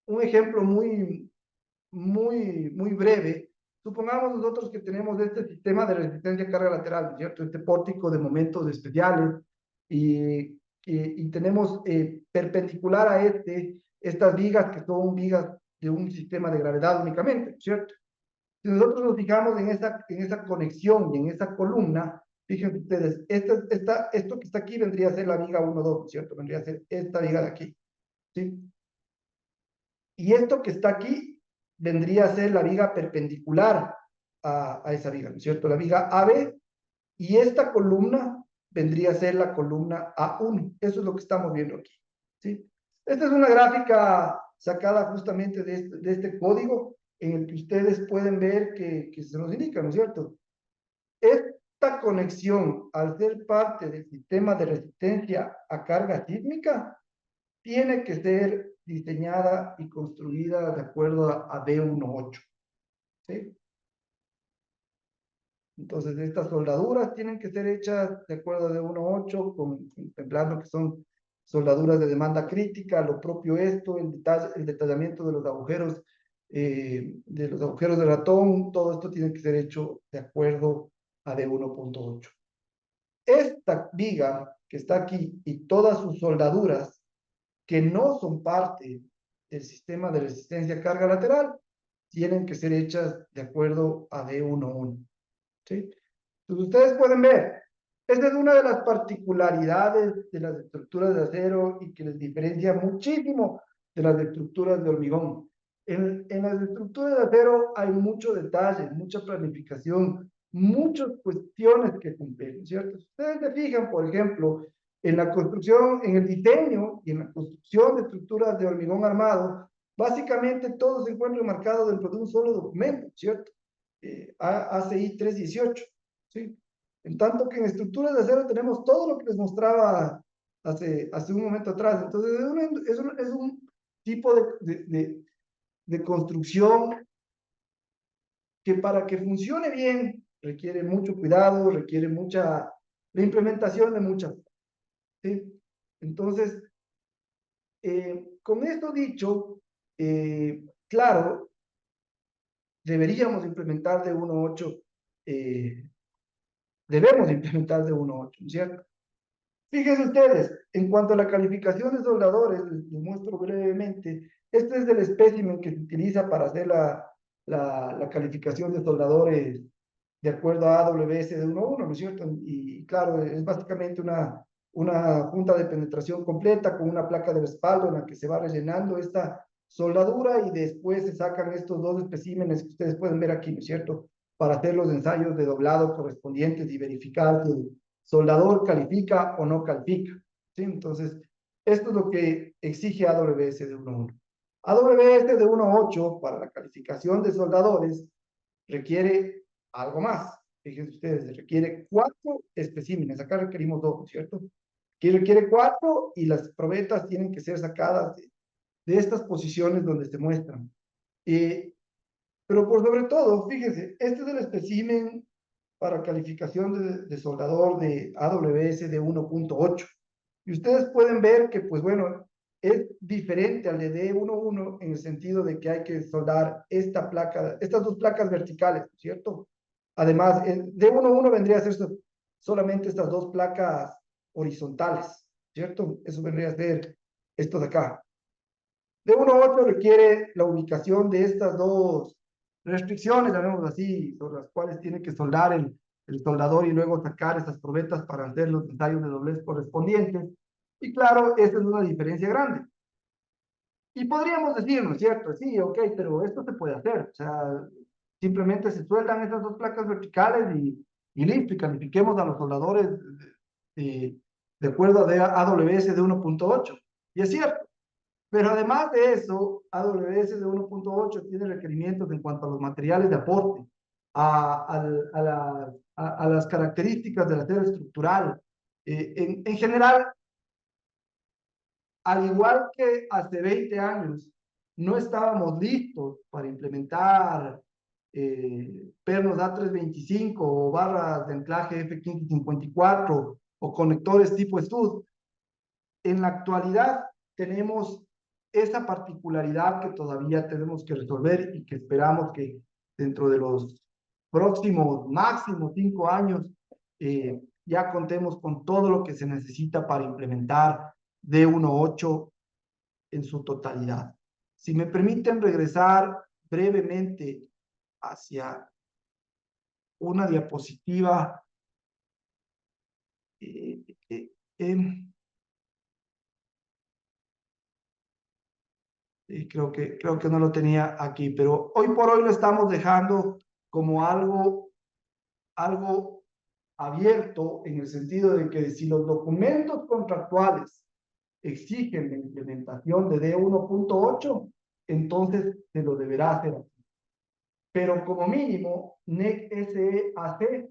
un ejemplo muy breve, supongamos nosotros que tenemos este sistema de resistencia a carga lateral, ¿no es cierto? Este pórtico de momentos especiales y tenemos perpendicular a estas vigas que son vigas de un sistema de gravedad únicamente, ¿no es cierto? Si nosotros nos fijamos en esa conexión y en esa columna, fíjense ustedes, esto que está aquí vendría a ser la viga 1, 2, ¿cierto? Vendría a ser esta viga de aquí, ¿sí? Y esto que está aquí vendría a ser la viga perpendicular a esa viga, ¿no es cierto? La viga AB, y esta columna vendría a ser la columna A1. Eso es lo que estamos viendo aquí, ¿sí? Esta es una gráfica sacada justamente de este código en el que ustedes pueden ver que se nos indica, ¿no es cierto? Esta conexión, al ser parte del sistema de resistencia a carga sísmica, tiene que ser diseñada y construida de acuerdo a D18, ¿sí? Entonces, estas soldaduras tienen que ser hechas de acuerdo a D18, contemplando que son soldaduras de demanda crítica, lo propio esto, el detallamiento de los agujeros de ratón, todo esto tiene que ser hecho de acuerdo a D1.8. Esta viga que está aquí y todas sus soldaduras que no son parte del sistema de resistencia a carga lateral, tienen que ser hechas de acuerdo a D11. ¿Sí? Entonces ustedes pueden ver, esta es una de las particularidades de las estructuras de acero y que les diferencia muchísimo de las estructuras de hormigón. En las estructuras de acero hay mucho detalle, mucha planificación, muchas cuestiones que cumplir, ¿cierto? Si ustedes se fijan, por ejemplo, en la construcción, en el diseño y en la construcción de estructuras de hormigón armado, básicamente todo se encuentra enmarcado dentro de un solo documento, ¿cierto? ACI 318, ¿sí? En tanto que en estructuras de acero tenemos todo lo que les mostraba hace un momento atrás. Entonces, es un tipo de construcción que para que funcione bien requiere mucho cuidado, requiere la implementación de muchas, ¿sí? Entonces, con esto dicho, claro, deberíamos implementar de 1.8, debemos implementar de 1.8, ¿cierto? Fíjense ustedes, en cuanto a la calificación de soldadores, les muestro brevemente, este es el espécimen que se utiliza para hacer la calificación de soldadores de acuerdo a AWS de 1.1, ¿no es cierto? Y claro, es básicamente una junta de penetración completa con una placa de respaldo en la que se va rellenando esta soldadura y después se sacan estos dos especímenes que ustedes pueden ver aquí, ¿no es cierto? Para hacer los ensayos de doblado correspondientes y verificar si el soldador califica o no califica, ¿sí? Entonces, esto es lo que exige AWS de 1.1. AWS de 1.8 para la calificación de soldadores requiere algo más. Fíjense ustedes, requiere 4 especímenes. Acá requerimos 2, ¿cierto? Aquí requiere 4 y las probetas tienen que ser sacadas de estas posiciones donde se muestran. Pero por sobre todo, fíjense, este es el espécimen para calificación de soldador de AWS de 1.8. Y ustedes pueden ver que, pues bueno, es diferente al de D11 en el sentido de que hay que soldar estas dos placas verticales, ¿cierto? Además, el D11 vendría a ser solamente estas dos placas horizontales, ¿cierto? Eso vendría a ser esto de acá. D18 requiere la ubicación de estas dos restricciones, llamémoslo así, sobre las cuales tiene que soldar el soldador y luego sacar esas probetas para hacer los ensayos de doblez correspondientes. Y claro, esa es una diferencia grande. Y podríamos decir, ¿no es cierto? Sí, ok, pero esto se puede hacer. O sea, simplemente se sueldan esas dos placas verticales y listo, y califiquemos a los soldadores de acuerdo a AWS de 1.8. Y es cierto. Pero además de eso, AWS de 1.8 tiene requerimientos en cuanto a los materiales de aporte, a las características del acero estructural. En general, al igual que hace 20 años, no estábamos listos para implementar pernos A325 o barras de anclaje F1554 o conectores tipo stud. En la actualidad tenemos esa particularidad que todavía tenemos que resolver y que esperamos que dentro de los próximos máximo 5 años ya contemos con todo lo que se necesita para implementar D1.8 en su totalidad. Si me permiten regresar brevemente hacia una diapositiva, eh, eh, eh, creo que no lo tenía aquí, pero hoy por hoy lo estamos dejando como algo abierto en el sentido de que si los documentos contractuales exigen la implementación de D1.8, entonces se lo deberá hacer. Pero como mínimo, NEC SEAC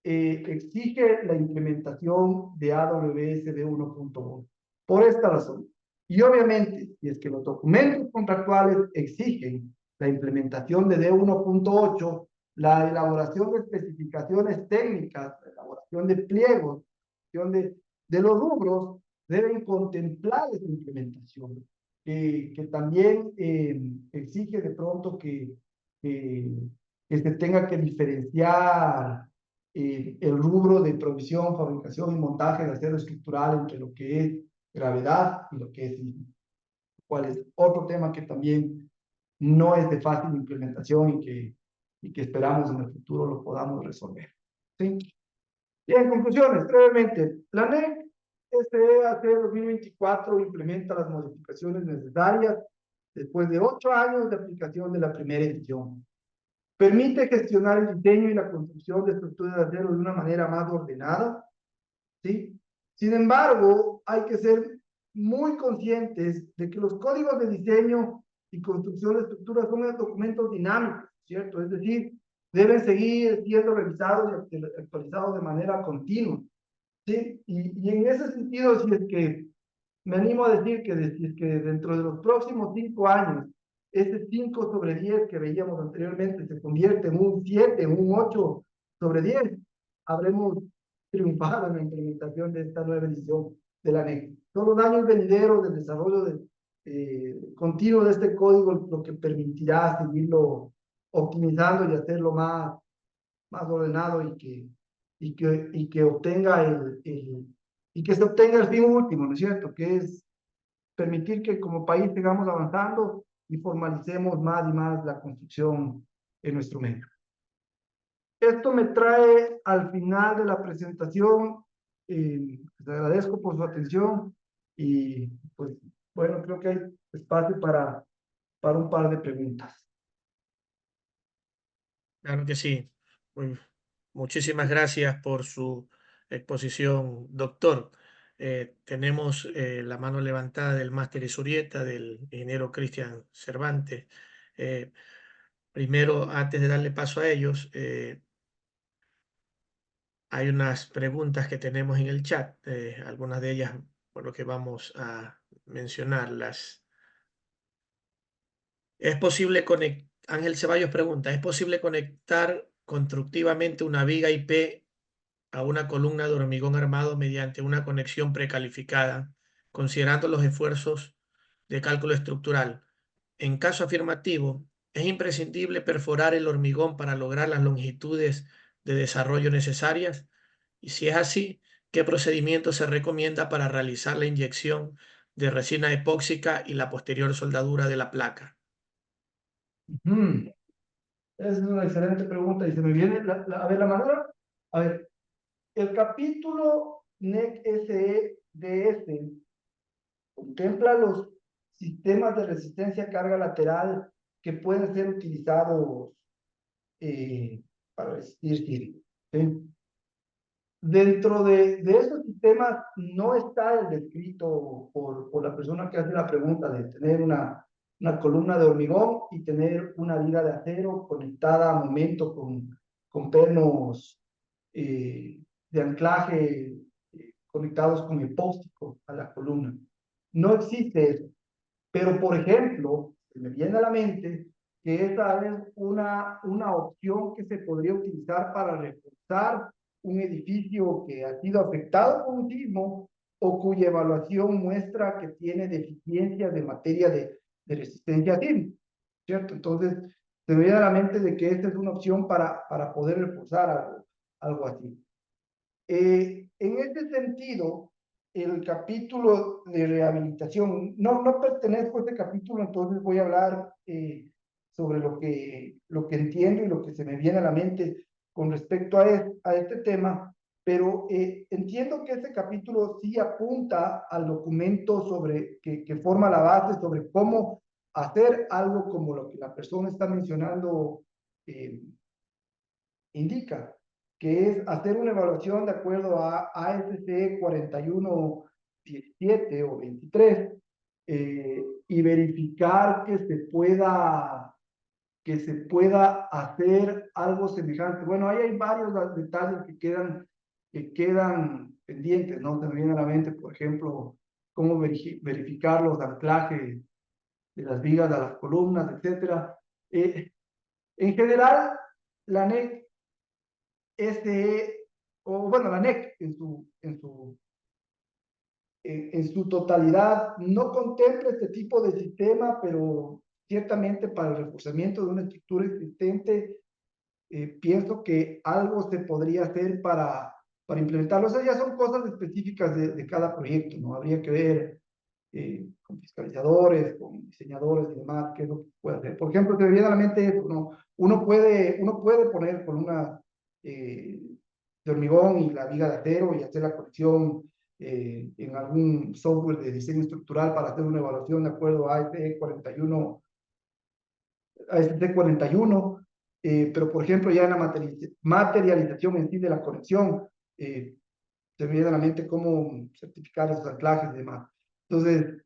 exige la implementación de AWS D1.1. Por esta razón. Y obviamente, si es que los documentos contractuales exigen la implementación de D1.8, la elaboración de especificaciones técnicas, la elaboración de pliegos, de los rubros, deben contemplar esa implementación, que también exige de pronto que se tenga que diferenciar el rubro de provisión, fabricación y montaje de acero estructural entre lo que es gravedad y lo que es sismo, cual es otro tema que también no es de fácil implementación y que esperamos en el futuro lo podamos resolver. ¿Sí? Bien, conclusiones, brevemente. La NEC SEAC 2024 implementa las modificaciones necesarias después de 8 años de aplicación de la primera edición. Permite gestionar el diseño y la construcción de estructuras de acero de una manera más ordenada, ¿sí? Sin embargo, hay que ser muy conscientes de que los códigos de diseño y construcción de estructuras son documentos dinámicos, ¿cierto? Es decir, deben seguir siendo revisados y actualizados de manera continua, ¿sí? Y en ese sentido, si es que me animo a decir que, si es que dentro de los próximos 5 años, ese 5 sobre 10 que veíamos anteriormente se convierte en un 7, en un 8 sobre 10, habremos triunfado en la implementación de esta nueva edición de la NEC. Son los años venideros del desarrollo continuo de este código lo que permitirá seguirlo optimizando y hacerlo más ordenado y que obtenga y que se obtenga el fin último, ¿no es cierto? Que es permitir que como país sigamos avanzando y formalicemos más y más la construcción en nuestro medio. Esto me trae al final de la presentación. Les agradezco por su atención y pues bueno, creo que hay espacio para un par de preguntas. Claro que sí. Muy- Muchísimas gracias por su exposición, doctor. Tenemos la mano levantada del máster Isurieta, del ingeniero Cristian Cervantes. Eh, Primero, antes de darle paso a ellos, hay unas preguntas que tenemos en el chat, algunas de ellas, por lo que vamos a mencionarlas. ¿Es posible conectar? Ángel Ceballos pregunta, ¿es posible conectar constructivamente una viga IP a una columna de hormigón armado mediante una conexión precalificada, considerando los esfuerzos de cálculo estructural? En caso afirmativo, ¿es imprescindible perforar el hormigón para lograr las longitudes de desarrollo necesarias? Y si es así, ¿qué procedimiento se recomienda para realizar la inyección de resina epóxica y la posterior soldadura de la placa? Esa es una excelente pregunta y se me viene, a ver, la manera, a ver, el capítulo NEC SEDS contempla los sistemas de resistencia a carga lateral que pueden ser utilizados para resistir sismos, ¿sí? Dentro de esos sistemas no está el descrito por la persona que hace la pregunta de tener una columna de hormigón y tener una viga de acero conectada a momento con pernos de anclaje conectados con epóxico a la columna. No existe eso. Pero, por ejemplo, se me viene a la mente que esa es una opción que se podría utilizar para reforzar un edificio que ha sido afectado por un sismo o cuya evaluación muestra que tiene deficiencias de materia de resistencia a sismo, ¿cierto? Entonces, se me viene a la mente de que esta es una opción para poder reforzar algo así. En este sentido, el capítulo de rehabilitación, no pertenezco a este capítulo, entonces voy a hablar sobre lo que entiendo y lo que se me viene a la mente con respecto a este tema, pero entiendo que este capítulo sí apunta al documento que forma la base sobre cómo hacer algo como lo que la persona está mencionando eh, indica, que es hacer una evaluación de acuerdo a ASC 4117 o 23 y verificar que se pueda hacer algo semejante. Bueno, ahí hay varios detalles que quedan pendientes, ¿no? Se me viene a la mente, por ejemplo, cómo verificar los anclajes de las vigas a las columnas, etcétera. En general, la NEC o bueno, la NEC en su totalidad no contempla este tipo de sistema, pero ciertamente para el reforzamiento de una estructura existente, pienso que algo se podría hacer para implementarlo. Esas ya son cosas específicas de cada proyecto, ¿no? Habría que ver con fiscalizadores, con diseñadores y demás, qué es lo que puede hacer. Por ejemplo, se me viene a la mente eso, ¿no? Uno puede poner columnas de hormigón y la viga de acero y hacer la conexión en algún software de diseño estructural para hacer una evaluación de acuerdo a AST 41, AST 41, pero por ejemplo ya en la materialización en sí de la conexión, se me viene a la mente cómo certificar esos anclajes y demás. Entonces,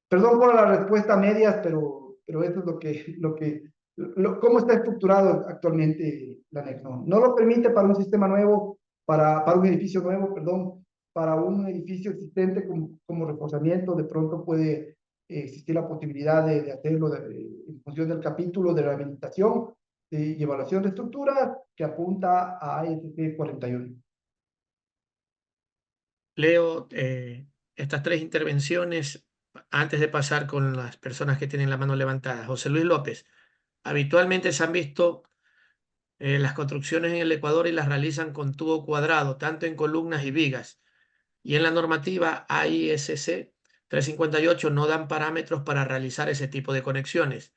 perdón por la respuesta a medias, pero eso es cómo está estructurado actualmente la NEC. No lo permite para un sistema nuevo, para un edificio nuevo, perdón, para un edificio existente como reforzamiento, de pronto puede existir la posibilidad de hacerlo en función del capítulo de rehabilitación y evaluación de estructuras que apunta a ASC 41. Leo estas tres intervenciones antes de pasar con las personas que tienen la mano levantada. José Luis López, habitualmente se han visto las construcciones en el Ecuador y las realizan con tubo cuadrado, tanto en columnas y vigas. Y en la normativa AISC 358 no dan parámetros para realizar ese tipo de conexiones.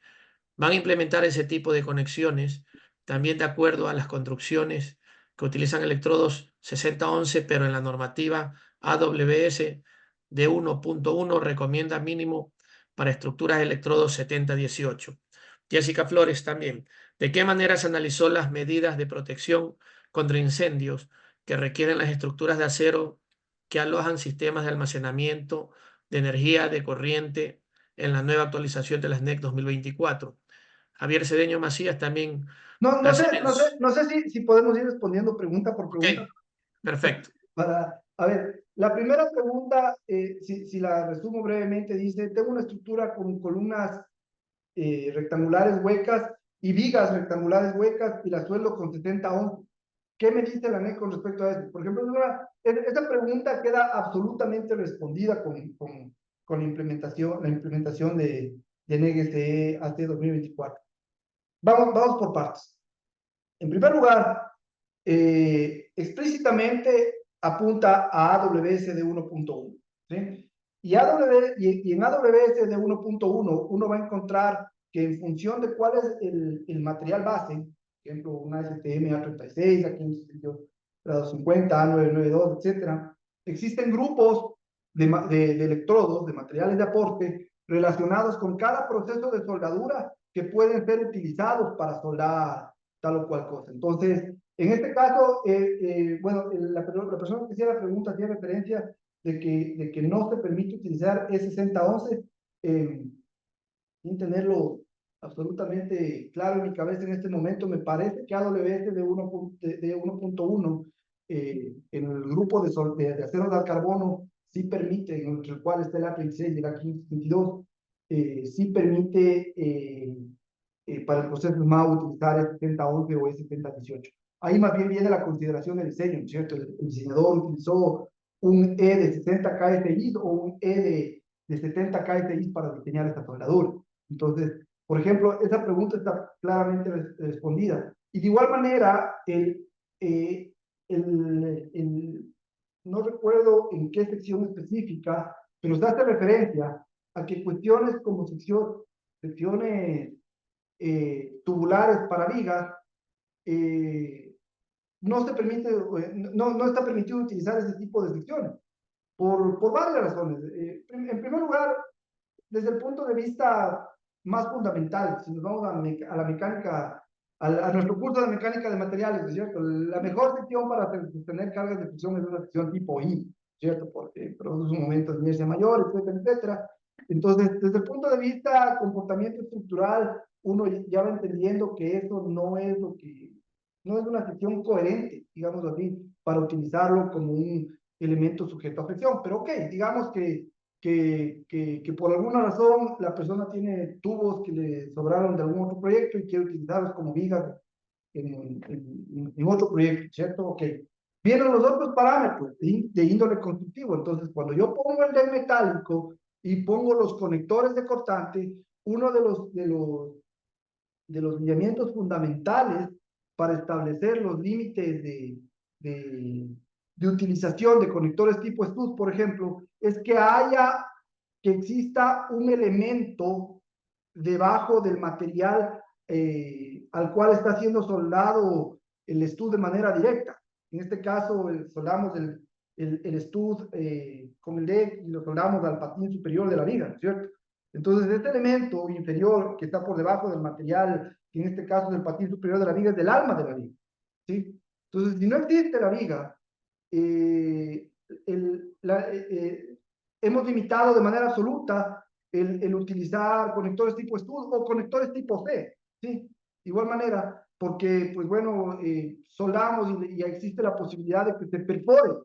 Van a implementar ese tipo de conexiones también de acuerdo a las construcciones que utilizan electrodos 6011, pero en la normativa AWS de 1.1 recomienda mínimo para estructuras de electrodos 7018. Jessica Flores también. ¿De qué manera se analizó las medidas de protección contra incendios que requieren las estructuras de acero que alojan sistemas de almacenamiento de energía de corriente en la nueva actualización de las NEC 2024? Javier Cedeño Macías también hace No sé si podemos ir respondiendo pregunta por Ok, pregunta. perfecto. A ver, la primera pregunta, si la resumo brevemente, dice, tengo una estructura con columnas rectangulares huecas y vigas rectangulares huecas y la suelo con 60 ohms. ¿Qué me dice la NEC con respecto a eso? Por ejemplo, esa pregunta queda absolutamente respondida con la implementación de NEC SE AT 2024. Vamos por partes. En primer lugar, explícitamente apunta a AWS de 1.1. ¿Sí? Y en AWS de 1.1 uno va a encontrar que en función de cuál es el material base, por ejemplo, una STM A36, aquí en A250, A992, etcétera, existen grupos de electrodos, de materiales de aporte, relacionados con cada proceso de soldadura que pueden ser utilizados para soldar tal o cual cosa. Entonces, En este caso, bueno, la persona que hacía la pregunta hacía referencia de que no se permite utilizar E6011, sin tenerlo absolutamente claro en mi cabeza en este momento. Me parece que AWS de 1.1, en el grupo de aceros al carbono, sí permite, entre el cual está el A36 y el A522, sí permite para el proceso MAU utilizar E7011 o E7018. Ahí más bien viene la consideración del diseño, ¿no es cierto? El diseñador utilizó un E de 60 kSI o un E de 70 kSI para diseñar esta soldadura. Entonces, por ejemplo, esa pregunta está claramente respondida. Y de igual manera, eh, no recuerdo en qué sección específica, pero se hace referencia a que cuestiones como secciones tubulares para vigas, no se permite, no está permitido utilizar ese tipo de secciones, por varias razones. En primer lugar, desde el punto de vista más fundamental, si nos vamos a la mecánica, a nuestro curso de mecánica de materiales, ¿no es cierto? La mejor sección para sostener cargas de fricción es una sección tipo I, ¿cierto? Porque produce un momento de inercia mayor, etcétera, etcétera. Entonces, desde el punto de vista comportamiento estructural, uno ya va entendiendo que eso no es lo que, no es una sección coherente, digamos así, para utilizarlo como un elemento sujeto a fricción. Pero ok, digamos que por alguna razón la persona tiene tubos que le sobraron de algún otro proyecto y quiere utilizarlos como vigas en otro proyecto, ¿cierto? Ok. Vienen los otros parámetros de índole constructivo. Entonces, cuando yo pongo el deck metálico y pongo los conectores de cortante, uno de los lineamientos fundamentales para establecer los límites de utilización de conectores tipo STUS, por ejemplo, es que exista un elemento debajo del material al cual está siendo soldado el stud de manera directa. En este caso, soldamos el stud con el deck y lo soldamos al patín superior de la viga, ¿no es cierto? Entonces, este elemento inferior que está por debajo del material, que en este caso es el patín superior de la viga, es del alma de la viga, ¿sí? Entonces, si no existe la viga, eh, hemos limitado de manera absoluta el utilizar conectores tipo STUD o conectores tipo C, ¿sí? De igual manera, porque, pues bueno, soldamos y existe la posibilidad de que se perfore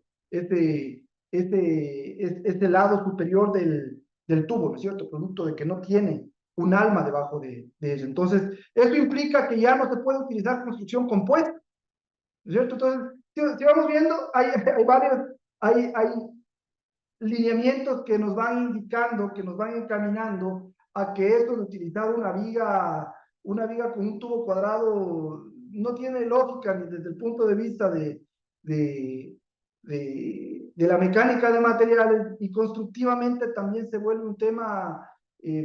este lado superior del tubo, ¿no es cierto? Producto de que no tiene un alma debajo de eso. Entonces, eso implica que ya no se puede utilizar construcción compuesta, ¿no es cierto? Entonces, si vamos viendo, hay varios, hay lineamientos que nos van indicando, que nos van encaminando a que esto de utilizar una viga con un tubo cuadrado no tiene lógica ni desde el punto de vista de, de la mecánica de materiales, y constructivamente también se vuelve un tema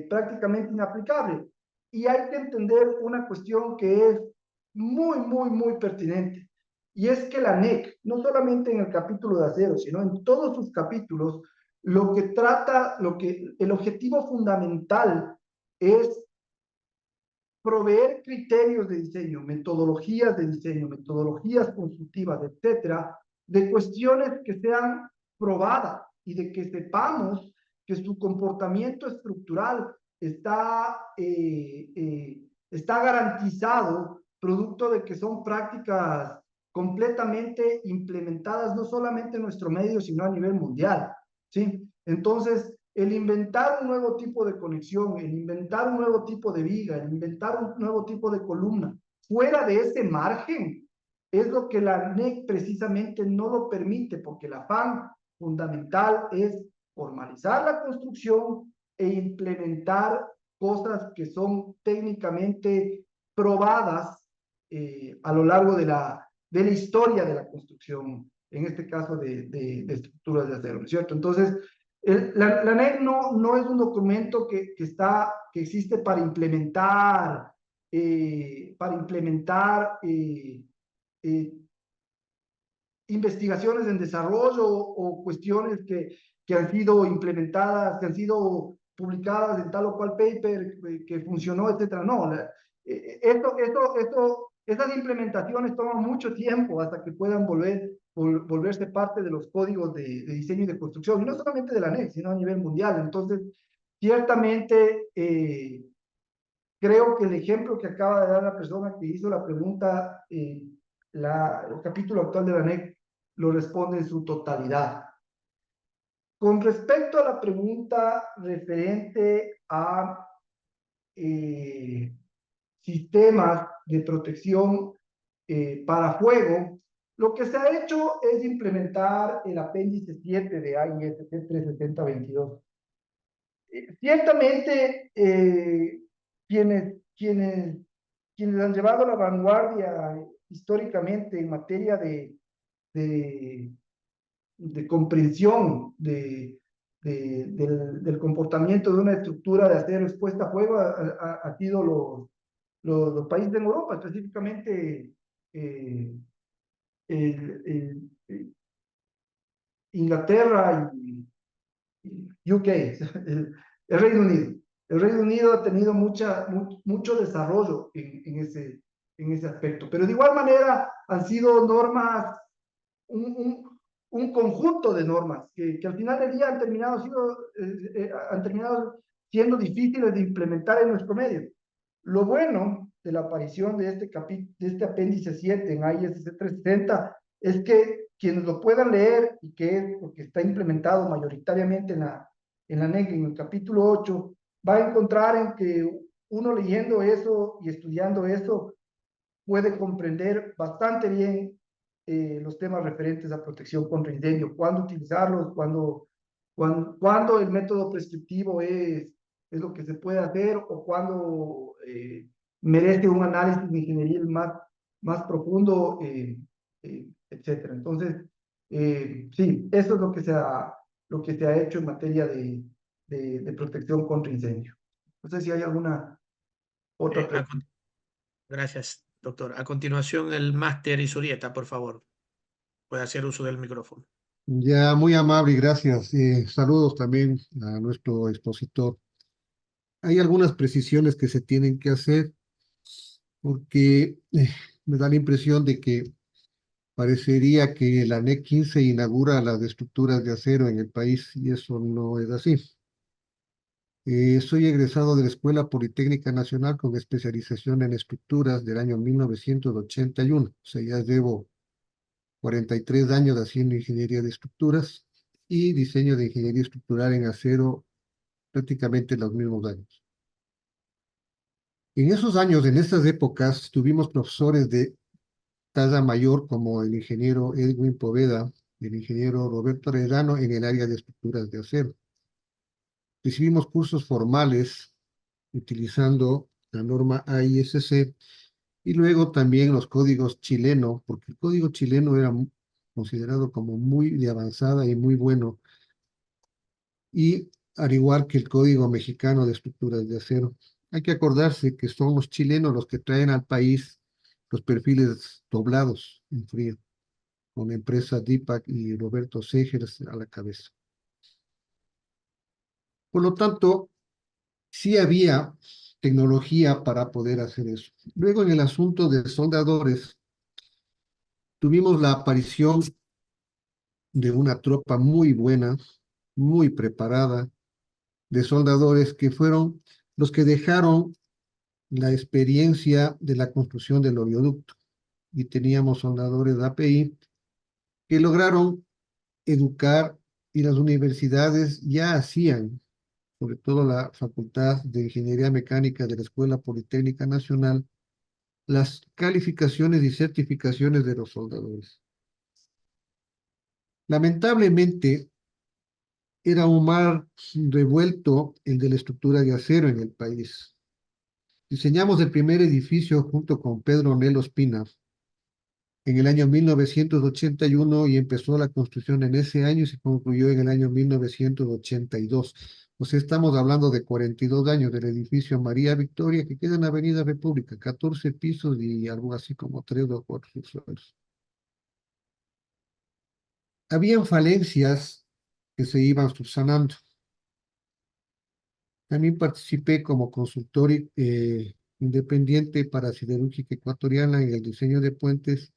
prácticamente inaplicable. Y hay que entender una cuestión que es muy pertinente. Y es que la NEC, no solamente en el capítulo de acero, sino en todos sus capítulos, el objetivo fundamental es proveer criterios de diseño, metodologías constructivas, etcétera, de cuestiones que sean probadas y de que sepamos que su comportamiento estructural está garantizado, producto de que son prácticas completamente implementadas no solamente en nuestro medio, sino a nivel mundial, ¿sí? Entonces, el inventar un nuevo tipo de conexión, el inventar un nuevo tipo de viga, el inventar un nuevo tipo de columna, fuera de ese margen, es lo que la NEC precisamente no lo permite, porque el afán fundamental es formalizar la construcción e implementar cosas que son técnicamente probadas a lo largo de la historia de la construcción, en este caso de estructuras de acero, ¿no es cierto? Entonces, la NEC no es un documento que existe para implementar eh, investigaciones en desarrollo o cuestiones que han sido implementadas, que han sido publicadas en tal o cual paper que funcionó, etcétera. No, esto Esas implementaciones toman mucho tiempo hasta que puedan volverse parte de los códigos de diseño y de construcción, y no solamente de la ANEC, sino a nivel mundial. Entonces, ciertamente, creo que el ejemplo que acaba de dar la persona que hizo la pregunta, el capítulo actual de la ANEC lo responde en su totalidad. Con respecto a la pregunta referente a eh, sistemas de protección para fuego, lo que se ha hecho es implementar el apéndice 7 de AISC 37022. Ciertamente, quienes han llevado la vanguardia históricamente en materia de, de comprensión del comportamiento de una estructura de acero expuesta a fuego ha sido los países de Europa, específicamente eh, Inglaterra y UK, el Reino Unido. El Reino Unido ha tenido mucho desarrollo en ese aspecto, pero de igual manera han sido normas, un, un, un conjunto de normas que al final del día han terminado siendo difíciles de implementar en nuestro medio. Lo bueno de la aparición de este apéndice 7 en ISC 360 es que quienes lo puedan leer, y que es porque está implementado mayoritariamente en la NEC, en el capítulo 8, va a encontrar en que uno leyendo eso y estudiando eso puede comprender bastante bien los temas referentes a protección contra incendio, cuándo utilizarlos, cuándo el método prescriptivo es lo que se puede hacer, o cuándo merece un análisis de ingeniería más profundo, etcétera. Entonces, sí, eso es lo que se ha hecho en materia de protección contra incendio. No sé si hay alguna otra Eh, a pregunta. con- Gracias, doctor. A continuación, el máster Isurieta, por favor. Puede hacer uso del micrófono. Ya, muy amable y gracias. Saludos también a nuestro expositor. Hay algunas precisiones que se tienen que hacer porque me da la impresión de que parecería que la NEC 15 inaugura las estructuras de acero en el país y eso no es así. Soy egresado de la Escuela Politécnica Nacional con especialización en estructuras del año 1981. O sea, ya llevo 43 años haciendo ingeniería de estructuras y diseño de ingeniería estructural en acero prácticamente los mismos años. En esos años, en estas épocas, tuvimos profesores de talla mayor como el ingeniero Edwin Poveda y el ingeniero Roberto Arellano en el área de estructuras de acero. Recibimos cursos formales utilizando la norma AISC y luego también los códigos chilenos, porque el código chileno era considerado como muy de avanzada y muy bueno, y al igual que el código mexicano de estructuras de acero. Hay que acordarse que son los chilenos los que traen al país los perfiles doblados en frío, con la empresa Dipac y Roberto Segers a la cabeza. Por lo tanto, sí había tecnología para poder hacer eso. Luego, en el asunto de soldadores, tuvimos la aparición de una tropa muy buena, muy preparada, de soldadores que fueron los que dejaron la experiencia de la construcción del oleoducto. Y teníamos soldadores de API que lograron educar, y las universidades ya hacían, sobre todo la Facultad de Ingeniería Mecánica de la Escuela Politécnica Nacional, las calificaciones y certificaciones de los soldadores. Lamentablemente, era un mar revuelto el de la estructura de acero en el país. Diseñamos el primer edificio junto con Pedro Nelo Espina en el año 1981 y empezó la construcción en ese año y se concluyó en el año 1982. O sea, estamos hablando de 42 años del edificio María Victoria, que queda en Avenida República, 14 pisos y algo así como 3 o 4 subsuelos. Habían falencias que se iban subsanando. También participé como consultor independiente para Siderúrgica Ecuatoriana y el diseño de puentes,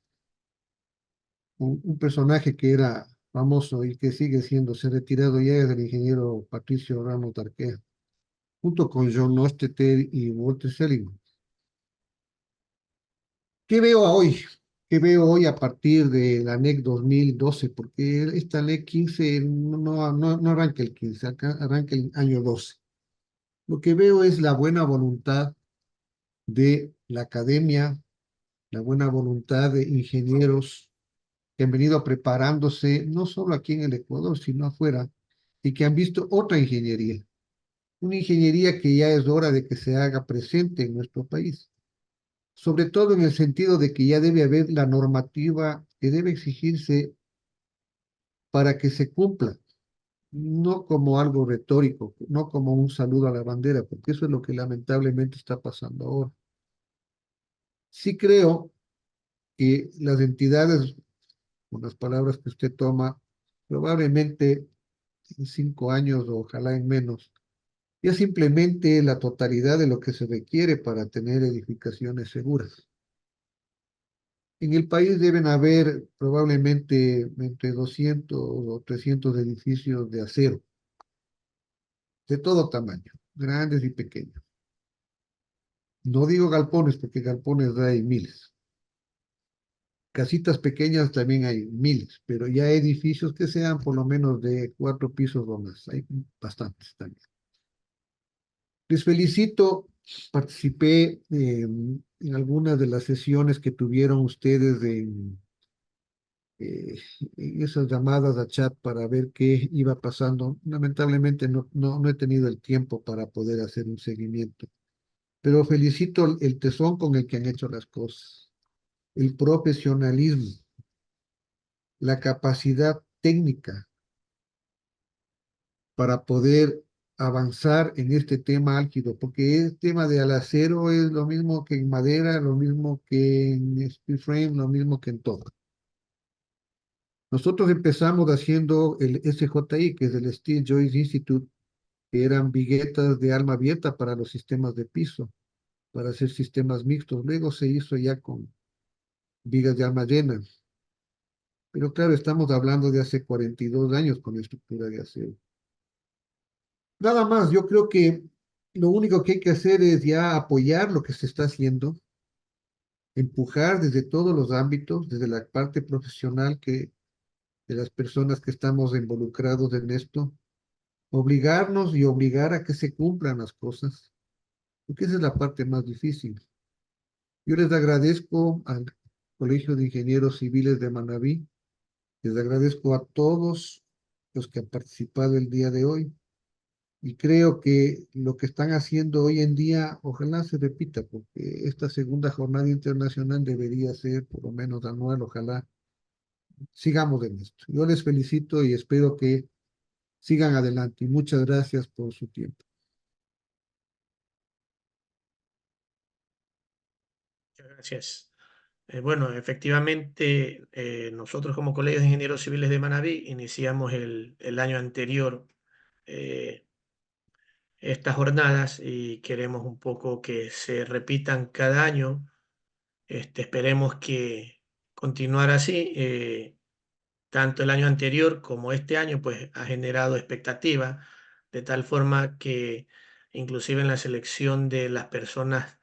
un personaje que era famoso y que sigue siendo, se retirado ya, es el ingeniero Patricio Ramos Darquea, junto con John Osteter y Walter Seligman. ¿Qué veo hoy? ¿Qué veo hoy a partir de la NEC 2012? Porque esta NEC 15 no arranca el 15, arranca el año 12. Lo que veo es la buena voluntad de la academia, la buena voluntad de ingenieros que han venido preparándose no solo aquí en el Ecuador, sino afuera, y que han visto otra ingeniería, una ingeniería que ya es hora de que se haga presente en nuestro país, sobre todo en el sentido de que ya debe haber la normativa que debe exigirse para que se cumpla, no como algo retórico, no como un saludo a la bandera, porque eso es lo que lamentablemente está pasando ahora. Sí creo que las entidades, con las palabras que usted toma, probablemente en 5 años o ojalá en menos, ya simplemente la totalidad de lo que se requiere para tener edificaciones seguras. En el país deben haber probablemente entre 200 o 300 edificios de acero, de todo tamaño, grandes y pequeños. No digo galpones, porque galpones hay miles. Casitas pequeñas también hay miles, pero ya edificios que sean por lo menos de 4 pisos o más. Hay bastantes también. Les felicito, participé en algunas de las sesiones que tuvieron ustedes eh, en esas llamadas a chat para ver qué iba pasando. Lamentablemente no he tenido el tiempo para poder hacer un seguimiento, pero felicito el tesón con el que han hecho las cosas, el profesionalismo, la capacidad técnica para poder avanzar en este tema álgido, porque el tema de al acero es lo mismo que en madera, lo mismo que en steel frame, lo mismo que en todo. Nosotros empezamos haciendo el SJI, que es el Steel Joist Institute, que eran viguetas de alma abierta para los sistemas de piso, para hacer sistemas mixtos. Luego se hizo ya con vigas de alma llena. Pero claro, estamos hablando de hace 42 años con estructura de acero. Nada más, yo creo que lo único que hay que hacer es ya apoyar lo que se está haciendo, empujar desde todos los ámbitos, desde la parte profesional de las personas que estamos involucrados en esto, obligarnos y obligar a que se cumplan las cosas, porque esa es la parte más difícil. Yo les agradezco al Colegio de Ingenieros Civiles de Manabí, les agradezco a todos los que han participado el día de hoy. Y creo que lo que están haciendo hoy en día, ojalá se repita, porque esta segunda jornada internacional debería ser por lo menos anual, ojalá sigamos en esto. Yo les felicito y espero que sigan adelante y muchas gracias por su tiempo. Muchas gracias. Bueno, efectivamente, nosotros como Colegio de Ingenieros Civiles de Manabí iniciamos el año anterior eh, estas jornadas y queremos un poco que se repitan cada año. Esperemos que continuar así. Tanto el año anterior como este año, pues ha generado expectativa, de tal forma que inclusive en la selección de las personas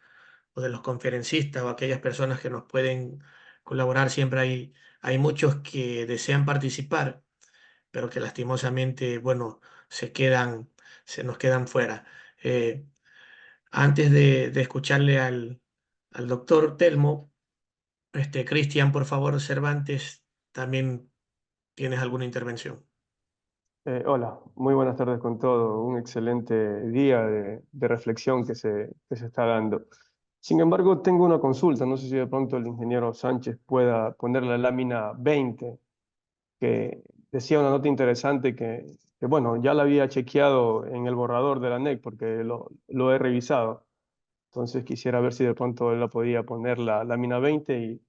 o de los conferencistas o aquellas personas que nos pueden colaborar, siempre hay muchos que desean participar, pero que lastimosamente, bueno, se nos quedan fuera. Eh, Antes de escucharle al doctor Telmo, Cristian, por favor, Cervantes, también tienes alguna intervención. Hola, muy buenas tardes con todo. Un excelente día de reflexión que se está dando. Sin embargo, tengo una consulta. No sé si de pronto el ingeniero Sánchez pueda poner la lámina 20, que decía una nota interesante bueno, ya la había chequeado en el borrador de la NEC porque lo he revisado. Entonces quisiera ver si de pronto él la podía poner la lámina 20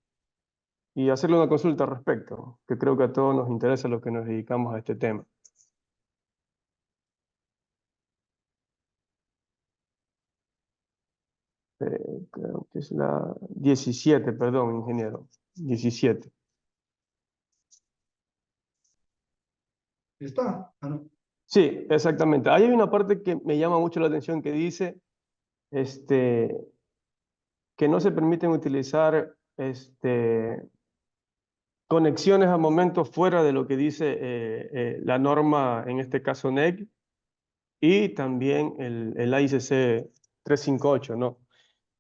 y hacerle una consulta al respecto, que creo que a todos nos interesa lo que nos dedicamos a este tema. creo que es la 17, perdón, ingeniero. 17. ¿Está? Ah, no. Sí, exactamente. Ahí hay una parte que me llama mucho la atención que dice este, que no se permiten utilizar conexiones a momentos fuera de lo que dice la norma, en este caso NEC, y también el AICC 358, ¿no?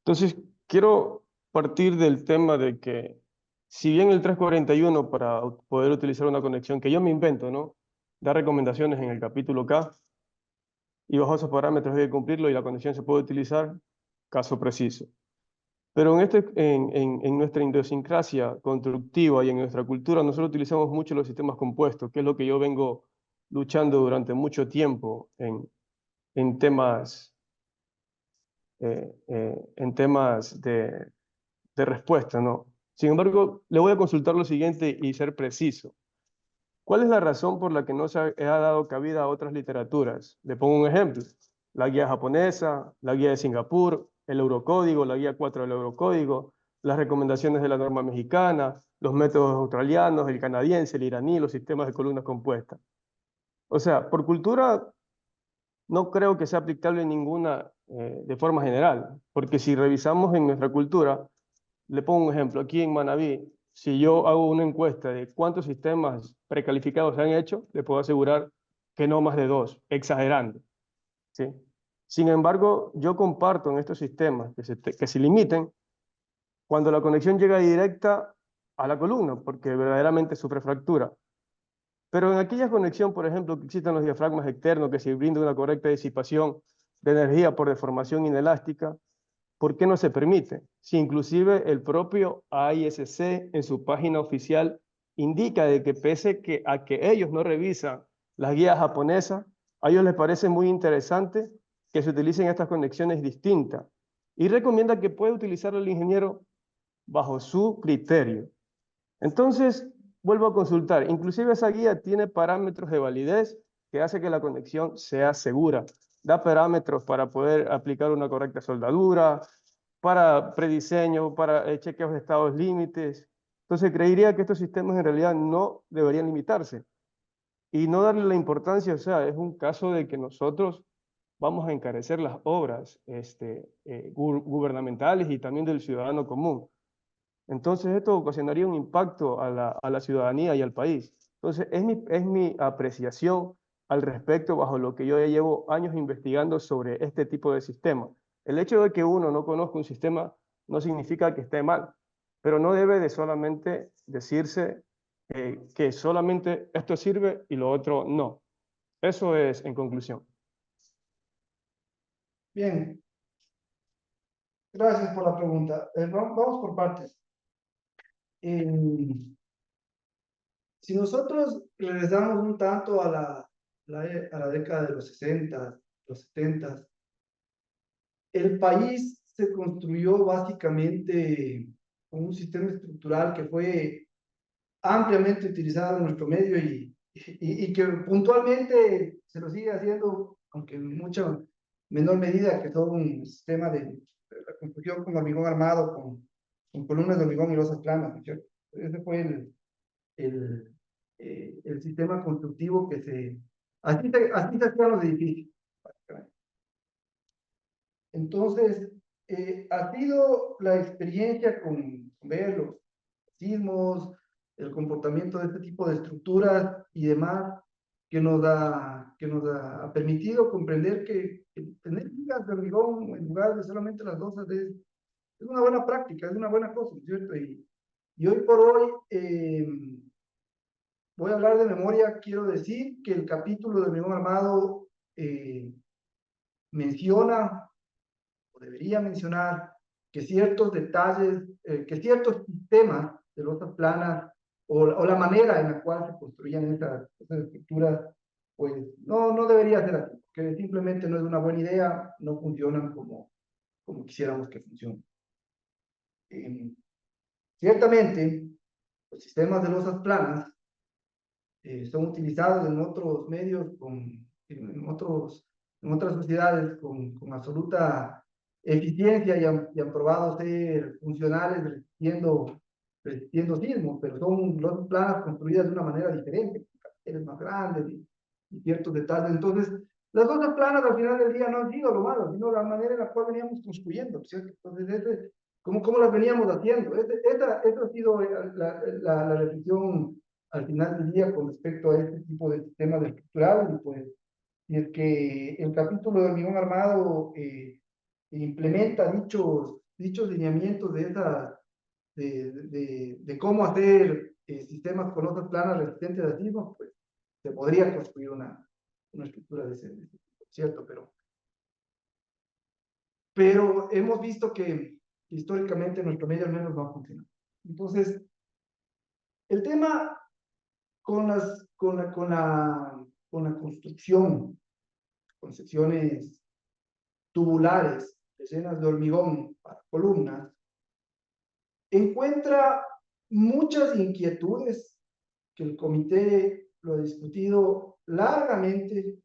Entonces, quiero partir del tema de que, si bien el 341 para poder utilizar una conexión que yo me invento, ¿no? Da recomendaciones en el capítulo K, y bajo esos parámetros hay que cumplirlo y la conexión se puede utilizar, caso preciso. Pero en nuestra idiosincrasia constructiva y en nuestra cultura, nosotros utilizamos mucho los sistemas compuestos, que es lo que yo vengo luchando durante mucho tiempo en temas, en temas de respuesta, ¿no? Sin embargo, le voy a consultar lo siguiente y ser preciso. ¿Cuál es la razón por la que no se ha dado cabida a otras literaturas? Le pongo un ejemplo. La guía japonesa, la guía de Singapur, el Eurocódigo, la guía 4 del Eurocódigo, las recomendaciones de la norma mexicana, los métodos australianos, el canadiense, el iraní, los sistemas de columnas compuestas. O sea, por cultura no creo que sea aplicable ninguna de forma general, porque si revisamos en nuestra cultura, le pongo un ejemplo, aquí en Manabí, si yo hago una encuesta de cuántos sistemas precalificados se han hecho, le puedo asegurar que no más de 2, exagerando, ¿sí? Sin embargo, yo comparto en estos sistemas que se limiten cuando la conexión llega directa a la columna, porque verdaderamente sufre fractura. Pero en aquella conexión, por ejemplo, que existen los diafragmas externos, que se brinda una correcta disipación de energía por deformación inelástica, ¿por qué no se permite? Si inclusive el propio AISC en su página oficial indica de que pese a que ellos no revisan las guías japonesas, a ellos les parece muy interesante que se utilicen estas conexiones distintas y recomienda que pueda utilizarlo el ingeniero bajo su criterio. Entonces, vuelvo a consultar. Inclusive esa guía tiene parámetros de validez que hace que la conexión sea segura. Da parámetros para poder aplicar una correcta soldadura, para prediseño, para chequeos de estados límites. Entonces, creería que estos sistemas en realidad no deberían limitarse y no darle la importancia, o sea, es un caso de que nosotros vamos a encarecer las obras gubernamentales y también del ciudadano común. Entonces esto ocasionaría un impacto a la ciudadanía y al país. Entonces es mi apreciación al respecto bajo lo que yo ya llevo años investigando sobre este tipo de sistema. El hecho de que uno no conozca un sistema no significa que esté mal, pero no debe de solamente decirse que solamente esto sirve y lo otro no. Eso es en conclusión. Bien, gracias por la pregunta. Vamos por partes. Si nosotros regresamos un tanto a a la década de los 60, los 70, el país se construyó básicamente con un sistema estructural que fue ampliamente utilizado en nuestro medio y que puntualmente se lo sigue haciendo, aunque en mucha menor medida, que todo un sistema de la construcción con hormigón armado, con columnas de hormigón y losas planas, ¿no es cierto? Ese fue el, el sistema constructivo que así se hacían los edificios, básicamente. Entonces, ha sido la experiencia con ver los sismos, el comportamiento de este tipo de estructuras y demás, que nos ha permitido comprender que tener vigas de hormigón en lugar de solamente las losas es una buena práctica, es una buena cosa, ¿no es cierto? Y hoy por hoy, voy a hablar de memoria, quiero decir que el capítulo de hormigón armado menciona o debería mencionar que ciertos detalles, que ciertos sistemas de losas planas o la manera en la cual se construían estas estructuras, pues no debería ser así, que simplemente no es una buena idea, no funcionan como quisiéramos que funcionen. Ciertamente, los sistemas de losas planas son utilizados en otros medios, en otras sociedades con absoluta eficiencia y han probado ser funcionales resistiendo sismos, pero son losas planas construidas de una manera diferente, con caracteres más grandes y ciertos detalles. Entonces, las losas planas al final del día no han sido lo malo, sino la manera en la cual veníamos construyendo, ¿cierto? Entonces, ¿cómo las veníamos haciendo? Esa ha sido la reflexión al final del día con respecto a este tipo de sistemas estructurales. Y pues, y es que el capítulo de hormigón armado implementa dichos lineamientos de cómo hacer sistemas con losas planas resistentes a sismos, pues se podría construir una estructura de ese tipo, ¿cierto? Pero hemos visto que históricamente nuestro medio al menos no ha funcionado. Entonces, el tema con la construcción, con secciones tubulares, llenas de hormigón para columnas, encuentra muchas inquietudes que el comité lo ha discutido largamente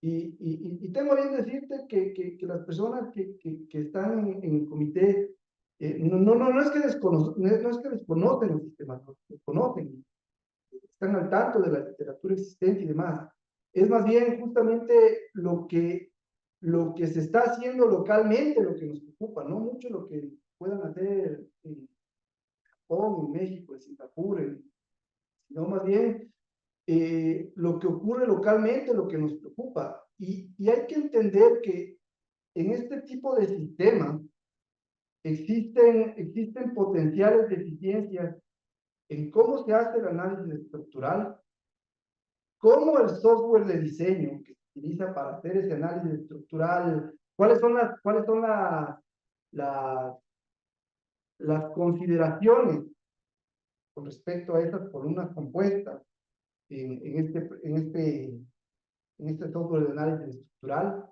y tengo bien decirte que las personas que están en el comité no es que desconocen los sistemas, los conocen, están al tanto de la literatura existente y demás. Es más bien justamente lo que se está haciendo localmente lo que nos preocupa, no mucho lo que puedan hacer en Japón, en México, en Singapur, sino más bien lo que ocurre localmente, lo que nos preocupa. Y hay que entender que en este tipo de sistemas existen potenciales deficiencias en cómo se hace el análisis estructural, cómo el software de diseño que se utiliza para hacer ese análisis estructural, cuáles son las consideraciones con respecto a esas columnas compuestas en este software de análisis estructural.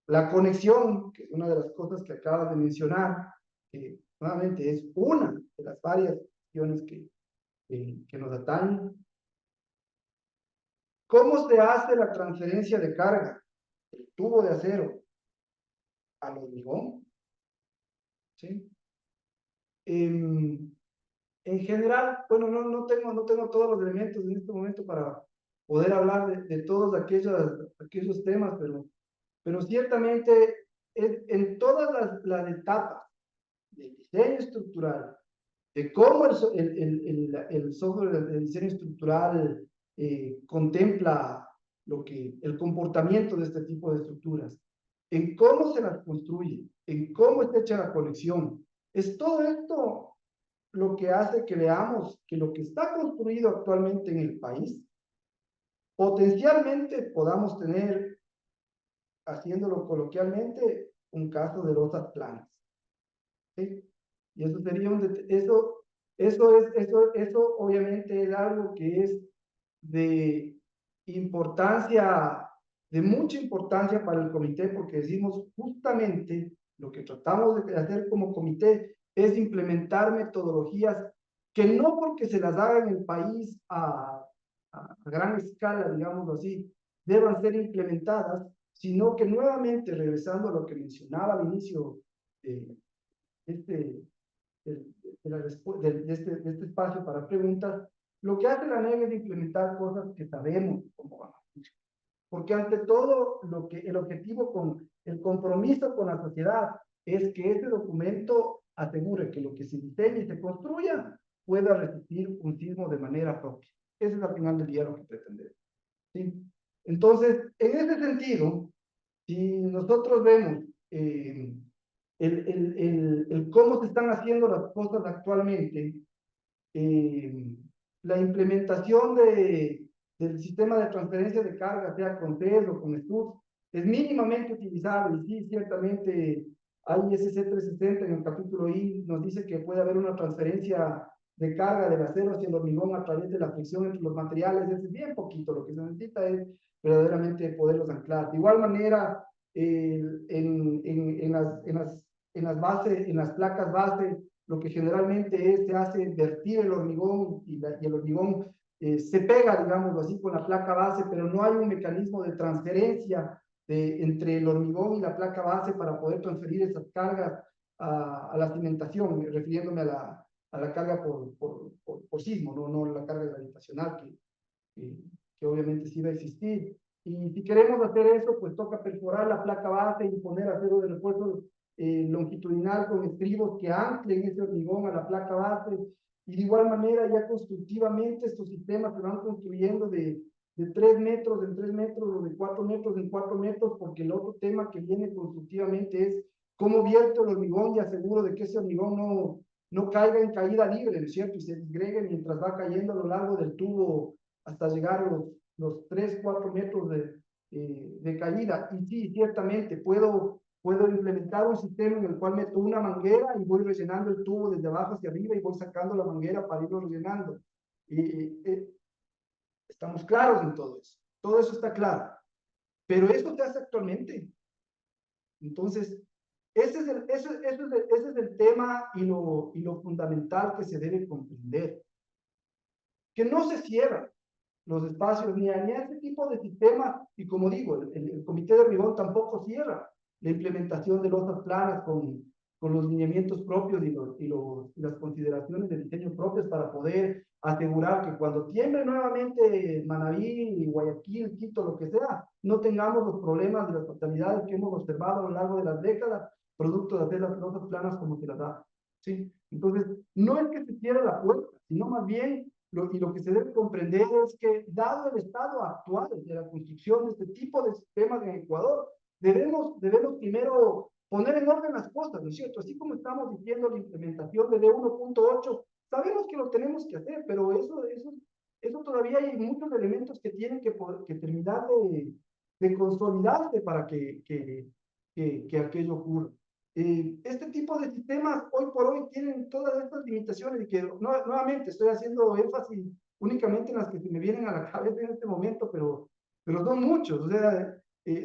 La conexión, que es una de las cosas que acabas de mencionar, que nuevamente es una de las varias cuestiones que nos atañen. ¿Cómo se hace la transferencia de carga del tubo de acero al hormigón? ¿Sí? En general, bueno, no tengo todos los elementos en este momento para poder hablar de todos aquellos temas, pero ciertamente en todas las etapas del diseño estructural, de cómo el software de diseño estructural contempla el comportamiento de este tipo de estructuras, en cómo se las construye, en cómo está hecha la conexión. Es todo esto lo que hace que veamos que lo que está construido actualmente en el país, potencialmente podamos tener, haciéndolo coloquialmente, un caso de losas planas. ¿Sí? Y eso sería eso obviamente es algo que es de importancia, de mucha importancia para el comité, porque decimos justamente lo que tratamos de hacer como comité es implementar metodologías que no porque se las haga en el país a gran escala, digámoslo así, deban ser implementadas, sino que nuevamente, regresando a lo que mencionaba al inicio de este este espacio para preguntas, lo que hace la NEG es implementar cosas que sabemos cómo van a funcionar. Porque ante todo, el objetivo con el compromiso con la sociedad es que ese documento asegure que lo que se diseñe y se construya pueda resistir un sismo de manera propia. Ese es al final del día lo que pretendemos. ¿Sí? Entonces, en ese sentido, si nosotros vemos cómo se están haciendo las cosas actualmente, la implementación del sistema de transferencia de carga, sea con TES o con STUTS, es mínimamente utilizable. Y sí, ciertamente ISC 360 en el capítulo I nos dice que puede haber una transferencia de carga del acero hacia el hormigón a través de la fricción entre los materiales. Es bien poquito, lo que se necesita es verdaderamente poderlos anclar. De igual manera, en las bases, en las placas base, lo que generalmente se hace vertir el hormigón y el hormigón se pega, digámoslo así, con la placa base, pero no hay un mecanismo de transferencia entre el hormigón y la placa base para poder transferir esas cargas a la cimentación, refiriéndome a la carga por sismo, no la carga gravitacional que obviamente sí va a existir. Y si queremos hacer eso, pues toca perforar la placa base y poner acero de refuerzo longitudinal con estribos que anclen ese hormigón a la placa base. Y de igual manera, ya constructivamente, estos sistemas se van construyendo de 3 metros en 3 metros o de 4 metros en 4 metros, porque el otro tema que viene constructivamente es cómo vierto el hormigón y aseguro de que ese hormigón no caiga en caída libre, ¿no es cierto? Y se disgregue mientras va cayendo a lo largo del tubo hasta llegar a los 3, 4 metros de caída. Y sí, ciertamente puedo implementar un sistema en el cual meto una manguera y voy rellenando el tubo desde abajo hacia arriba y voy sacando la manguera para irlo rellenando. Estamos claros en todo eso. Todo eso está claro. Pero eso se hace actualmente. Entonces, ese es el tema y lo fundamental que se debe comprender. Que no se cierran los espacios ni a este tipo de sistemas, y como digo, el comité de hormigón tampoco cierra la implementación de losas planas con los lineamientos propios y las consideraciones de diseño propios para poder asegurar que cuando tiemble nuevamente Manabí, Guayaquil, Quito, lo que sea, no tengamos los problemas de las fatalidades que hemos observado a lo largo de las décadas, producto de hacer las losas planas como se las da. ¿Sí? Entonces, no es que se cierre la puerta, sino más bien lo que se debe comprender es que, dado el estado actual de la construcción de este tipo de sistemas en Ecuador, debemos primero poner en orden las cosas, ¿no es cierto? Así como estamos diciendo la implementación de D1.8, sabemos que lo tenemos que hacer, pero eso todavía hay muchos elementos que tienen que terminar de consolidarse para que aquello ocurra. Este tipo de sistemas hoy por hoy tienen todas estas limitaciones y que nuevamente estoy haciendo énfasis únicamente en las que se me vienen a la cabeza en este momento, pero son muchos. O sea,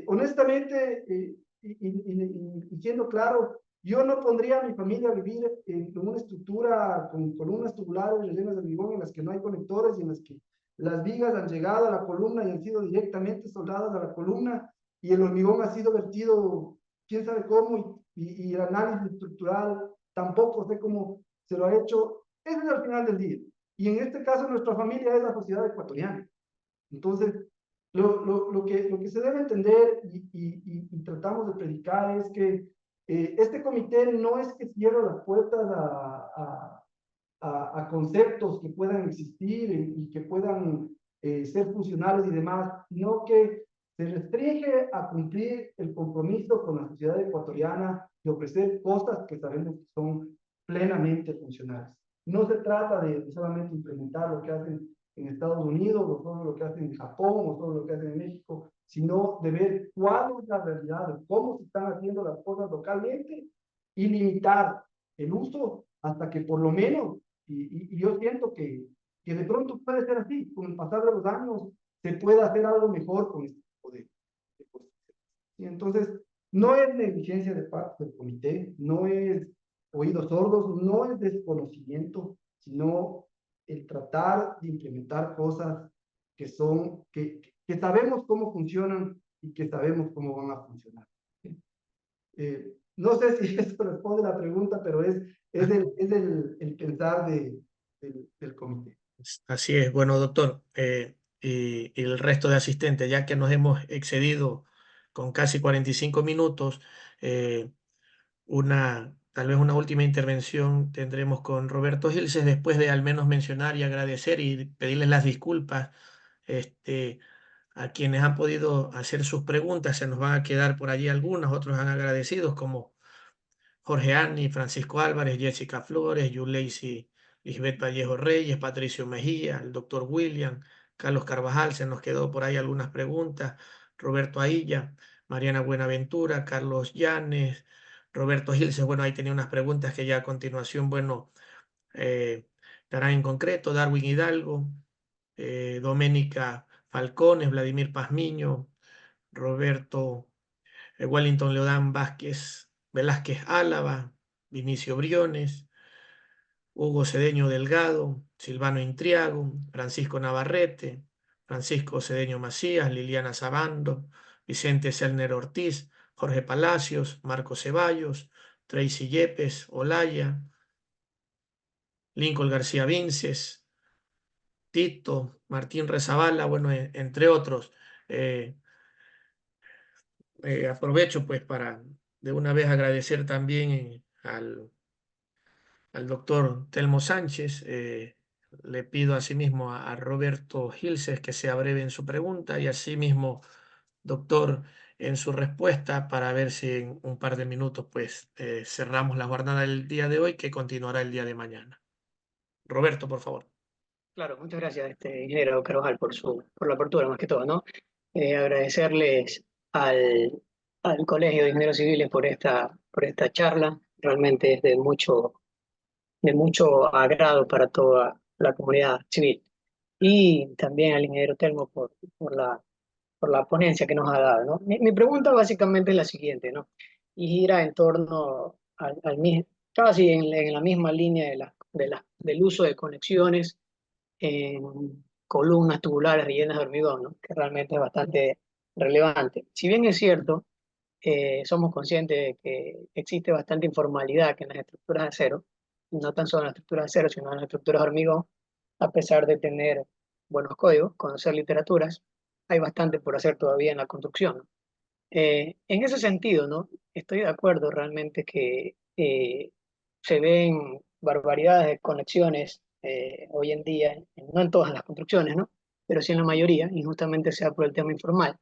honestamente, y siendo claro, yo no pondría a mi familia a vivir en una estructura con columnas tubulares rellenas de hormigón en las que no hay conectores y en las que las vigas han llegado a la columna y han sido directamente soldadas a la columna y el hormigón ha sido vertido quién sabe cómo, y el análisis estructural tampoco sé cómo se lo ha hecho. Ese es al final del día. Y en este caso nuestra familia es la sociedad ecuatoriana. Entonces, lo que se debe entender y tratamos de predicar es que este comité no es que cierre las puertas a conceptos que puedan existir y que puedan ser funcionales y demás, sino que se restringe a cumplir el compromiso con la sociedad ecuatoriana de ofrecer cosas que sabemos que son plenamente funcionales. No se trata de solamente implementar lo que hacen en Estados Unidos, o solo lo que hacen en Japón, o solo lo que hacen en México, sino de ver cuál es la realidad, cómo se están haciendo las cosas localmente y limitar el uso hasta que por lo menos, y yo siento que de pronto puede ser así, con el pasar de los años se puede hacer algo mejor con este tipo de cosas. Y entonces, no es negligencia de parte del comité, no es oídos sordos, no es desconocimiento, sino el tratar de implementar cosas que sabemos cómo funcionan y que sabemos cómo van a funcionar. No sé si esto responde a la pregunta, pero es el pensar del comité. Así es. Bueno, doctor, y el resto de asistentes, ya que nos hemos excedido con casi 45 minutos, tal vez una última intervención tendremos con Roberto Gilses después de al menos mencionar y agradecer y pedirles las disculpas a quienes han podido hacer sus preguntas. Se nos van a quedar por allí algunas, otros han agradecidos como Jorge Anni, Francisco Álvarez, Jessica Flores, Yuleisi, Lisbeth Vallejo Reyes, Patricio Mejía, el doctor William, Carlos Carvajal, se nos quedó por ahí algunas preguntas, Roberto Ailla, Mariana Buenaventura, Carlos Llanes, Roberto Gilses, bueno, ahí tenía unas preguntas que ya a continuación, bueno, darán en concreto, Darwin Hidalgo, Doménica Falcones, Vladimir Pazmiño, Roberto Wellington Leodán Velázquez Álava, Vinicio Briones, Hugo Cedeño Delgado, Silvano Intriago, Francisco Navarrete, Francisco Cedeño Macías, Liliana Sabando, Vicente Selner Ortiz, Jorge Palacios, Marco Ceballos, Tracy Yepes, Olaya, Lincoln García Vinces, Tito, Martín Rezabala, bueno, entre otros. Eh, Aprovecho pues para de una vez agradecer también al doctor Telmo Sánchez. Le pido asimismo a Roberto Gilces que sea breve en su pregunta y asimismo, doctor, en su respuesta para ver si en un par de minutos pues cerramos la jornada del día de hoy que continuará el día de mañana. Roberto, por favor. Claro, muchas gracias, ingeniero Carvajal, por la apertura, más que todo, ¿no? Agradecerles al Colegio de Ingenieros Civiles por esta charla. Realmente es de mucho agrado para toda la comunidad civil. Y también al ingeniero Telmo por la ponencia que nos ha dado, ¿no? Mi pregunta básicamente es la siguiente, ¿no? Y gira en torno casi en la misma línea del uso de conexiones en columnas tubulares rellenas de hormigón, ¿no? Que realmente es bastante relevante. Si bien es cierto, somos conscientes de que existe bastante informalidad que en las estructuras de acero, no tan solo en las estructuras de acero, sino en las estructuras de hormigón, a pesar de tener buenos códigos, conocer literaturas, hay bastante por hacer todavía en la construcción, ¿no? En ese sentido, ¿no? Estoy de acuerdo realmente que se ven barbaridades de conexiones hoy en día, no en todas las construcciones, ¿no? Pero sí en la mayoría, y justamente sea por el tema informal.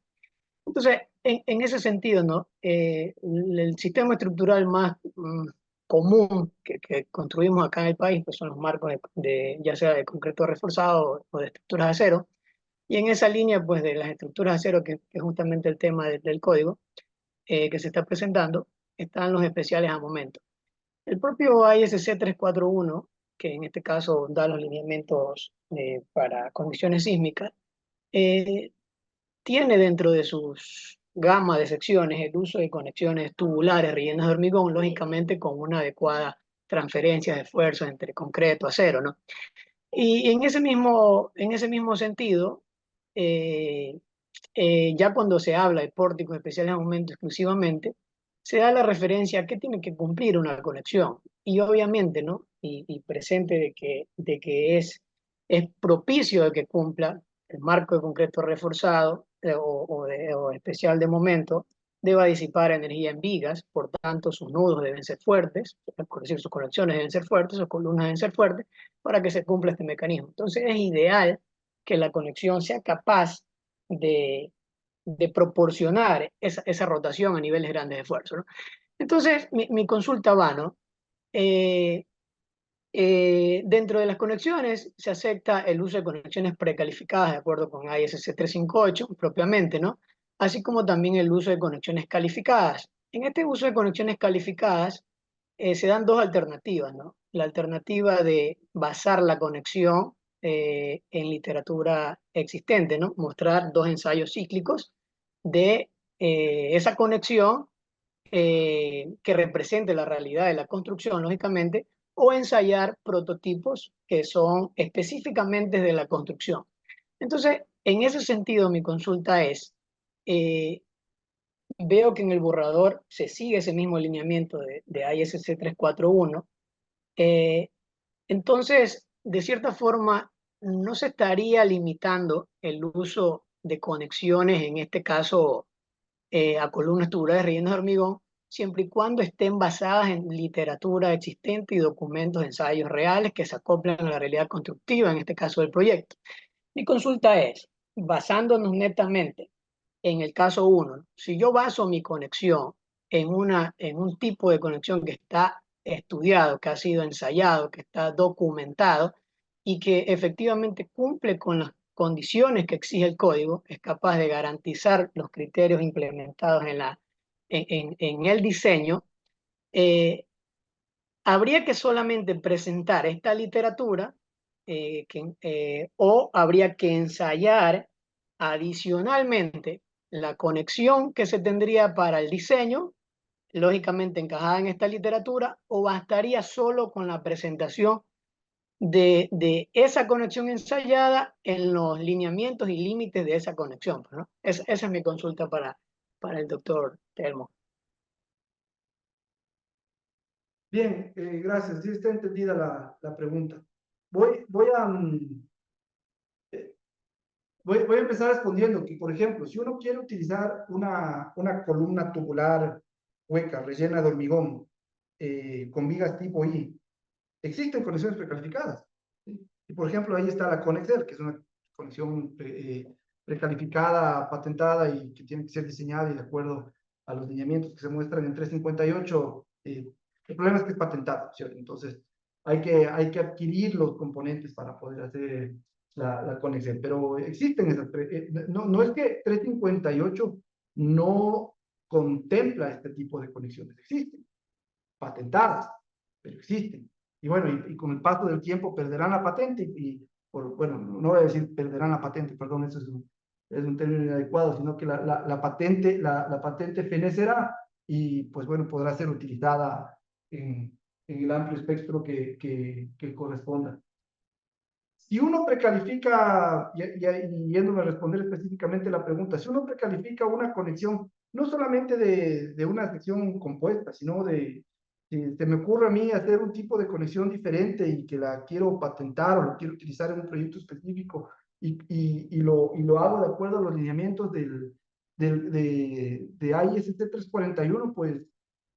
Entonces, en ese sentido, ¿no? El sistema estructural más común que construimos acá en el país, pues son los marcos ya sea de concreto reforzado o de estructuras de acero. Y en esa línea, pues de las estructuras de acero, que es justamente el tema del código que se está presentando, están los especiales a momento. El propio ISC 341, que en este caso da los lineamientos para condiciones sísmicas, eh, tiene dentro de sus gama de secciones el uso de conexiones tubulares rellenas de hormigón, lógicamente con una adecuada transferencia de fuerza entre concreto, acero, ¿no? Y en ese mismo sentido, eh, ya cuando se habla de pórticos especiales de aumento exclusivamente, se da la referencia a qué tiene que cumplir una conexión. Y obviamente, ¿no? Y presente de que es propicio de que cumpla el marco de concreto reforzado o especial de momento, deba disipar energía en vigas, por tanto sus nudos deben ser fuertes, es decir, sus conexiones deben ser fuertes, sus columnas deben ser fuertes, para que se cumpla este mecanismo. Entonces es ideal que la conexión sea capaz de proporcionar esa rotación a niveles grandes de esfuerzo, ¿no? Entonces, mi consulta va, ¿no? Eh, Dentro de las conexiones se acepta el uso de conexiones precalificadas de acuerdo con ISC 358 propiamente, ¿no? Así como también el uso de conexiones calificadas. En este uso de conexiones calificadas se dan dos alternativas, ¿no? La alternativa de basar la conexión en literatura existente, ¿no? Mostrar dos ensayos cíclicos de esa conexión que represente la realidad de la construcción, lógicamente, o ensayar prototipos que son específicamente de la construcción. Entonces, en ese sentido, mi consulta es, eh, veo que en el borrador se sigue ese mismo lineamiento de ISC 341, entonces, de cierta forma, no se estaría limitando el uso de conexiones, en este caso a columnas tubulares rellenas de hormigón, siempre y cuando estén basadas en literatura existente y documentos de ensayos reales que se acoplen a la realidad constructiva, en este caso del proyecto. Mi consulta es, basándonos netamente en el caso 1, si yo baso mi conexión en un tipo de conexión que está estudiado, que ha sido ensayado, que está documentado y que efectivamente cumple con las condiciones que exige el código, es capaz de garantizar los criterios implementados en el diseño, eh, habría que solamente presentar esta literatura o habría que ensayar adicionalmente la conexión que se tendría para el diseño, lógicamente encajada en esta literatura, o bastaría solo con la presentación de esa conexión ensayada en los lineamientos y límites de esa conexión, ¿no? Esa es mi consulta para el doctor Telmo. Bien, gracias. Sí está entendida la pregunta. Voy a empezar respondiendo que, por ejemplo, si uno quiere utilizar una columna tubular hueca, rellena de hormigón, con vigas tipo I, existen conexiones precalificadas, ¿sí? Y, por ejemplo, ahí está la Conexer, que es una conexión precalificada, patentada y que tiene que ser diseñada y de acuerdo a los lineamientos que se muestran en 358. El problema es que es patentado, ¿cierto? Entonces, hay que adquirir los componentes para poder hacer la conexión, pero existen esas. No es que 358 no contempla este tipo de conexiones, existen, patentadas, pero existen. Y bueno, y con el paso del tiempo perderán la patente bueno, no voy a decir perderán la patente, perdón, eso es un término inadecuado, sino que la patente fenecerá y pues bueno, podrá ser utilizada en el amplio espectro que corresponda. Si uno precalifica, y yéndome a responder específicamente la pregunta, si uno precalifica una conexión, no solamente de una sección compuesta, sino si se me ocurre a mí hacer un tipo de conexión diferente y que la quiero patentar o lo quiero utilizar en un proyecto específico y lo hago de acuerdo a los lineamientos de AIST 341, pues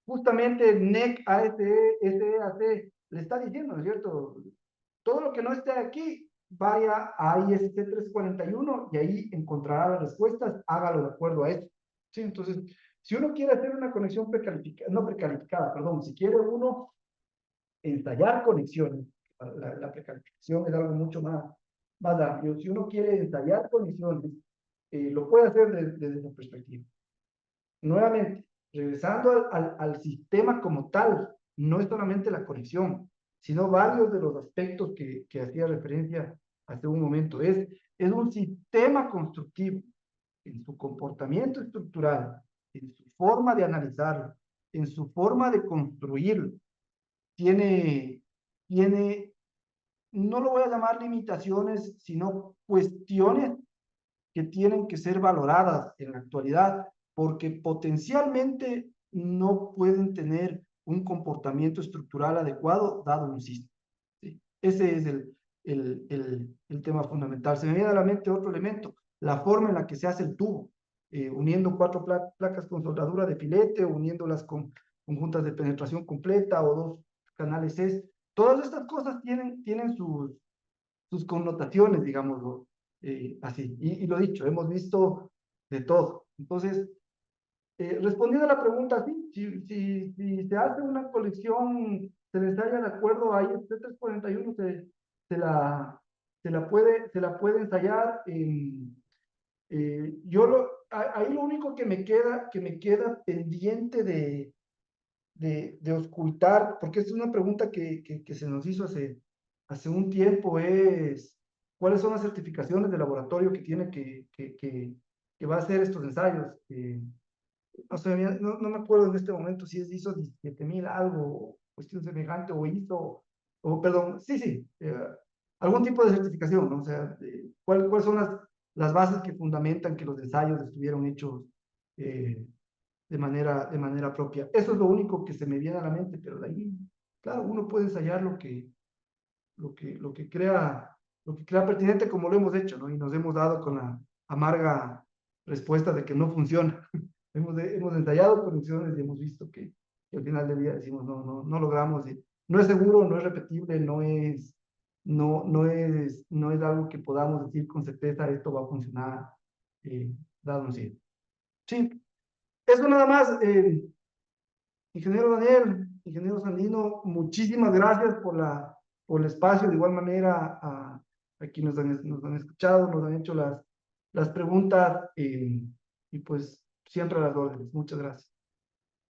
justamente NEC, ASE, SEAC le está diciendo, ¿no es cierto? Todo lo que no esté aquí, vaya a IST 341 y ahí encontrará las respuestas, hágalo de acuerdo a eso. Sí, entonces, si uno quiere hacer una conexión precalificada, no precalificada, perdón, si quiere uno ensayar conexiones, la precalificación es algo mucho más amplio. Si uno quiere ensayar conexiones, lo puede hacer desde esa perspectiva. Nuevamente, regresando al sistema como tal, no es solamente la conexión, sino varios de los aspectos que hacía referencia hace un momento. Es un sistema constructivo en su comportamiento estructural, en su forma de analizarlo, en su forma de construirlo. Tiene, no lo voy a llamar limitaciones, sino cuestiones que tienen que ser valoradas en la actualidad, porque potencialmente no pueden tener un comportamiento estructural adecuado dado un sistema. ¿Sí? Ese es el tema fundamental. Se me viene a la mente otro elemento, la forma en la que se hace el tubo, uniendo cuatro placas con soldadura de filete, uniéndolas con juntas de penetración completa o dos canales CES. Todas estas cosas tienen sus connotaciones, digámoslo así. Y lo dicho, hemos visto de todo. Entonces, respondiendo a la pregunta, sí, si se hace una colección, se les haya de acuerdo a IST 341, se la puede ensayar. Ahí lo único que me queda pendiente de auscultar, porque es una pregunta que se nos hizo hace un tiempo, es cuáles son las certificaciones de laboratorio que tiene que va a hacer estos ensayos. No sé, no me acuerdo en este momento si es ISO 17000 algo, cuestión semejante, o ISO, o perdón, sí, algún tipo de certificación, ¿no? O sea, ¿cuáles son las bases que fundamentan que los ensayos estuvieron hechos eh, de manera propia? Eso es lo único que se me viene a la mente, pero de ahí, claro, uno puede ensayar lo que crea pertinente, como lo hemos hecho, ¿no? Y nos hemos dado con la amarga respuesta de que no funciona. Hemos ensayado conexiones y hemos visto que al final del día decimos, no logramos, no es seguro, no es repetible, no es algo que podamos decir con certeza, esto va a funcionar, dado un sí. Sí, eso nada más. Ingeniero Daniel, ingeniero Sandino, muchísimas gracias por el espacio. De igual manera, a quienes nos han escuchado, nos han hecho las preguntas, y pues siempre a las órdenes. Muchas gracias.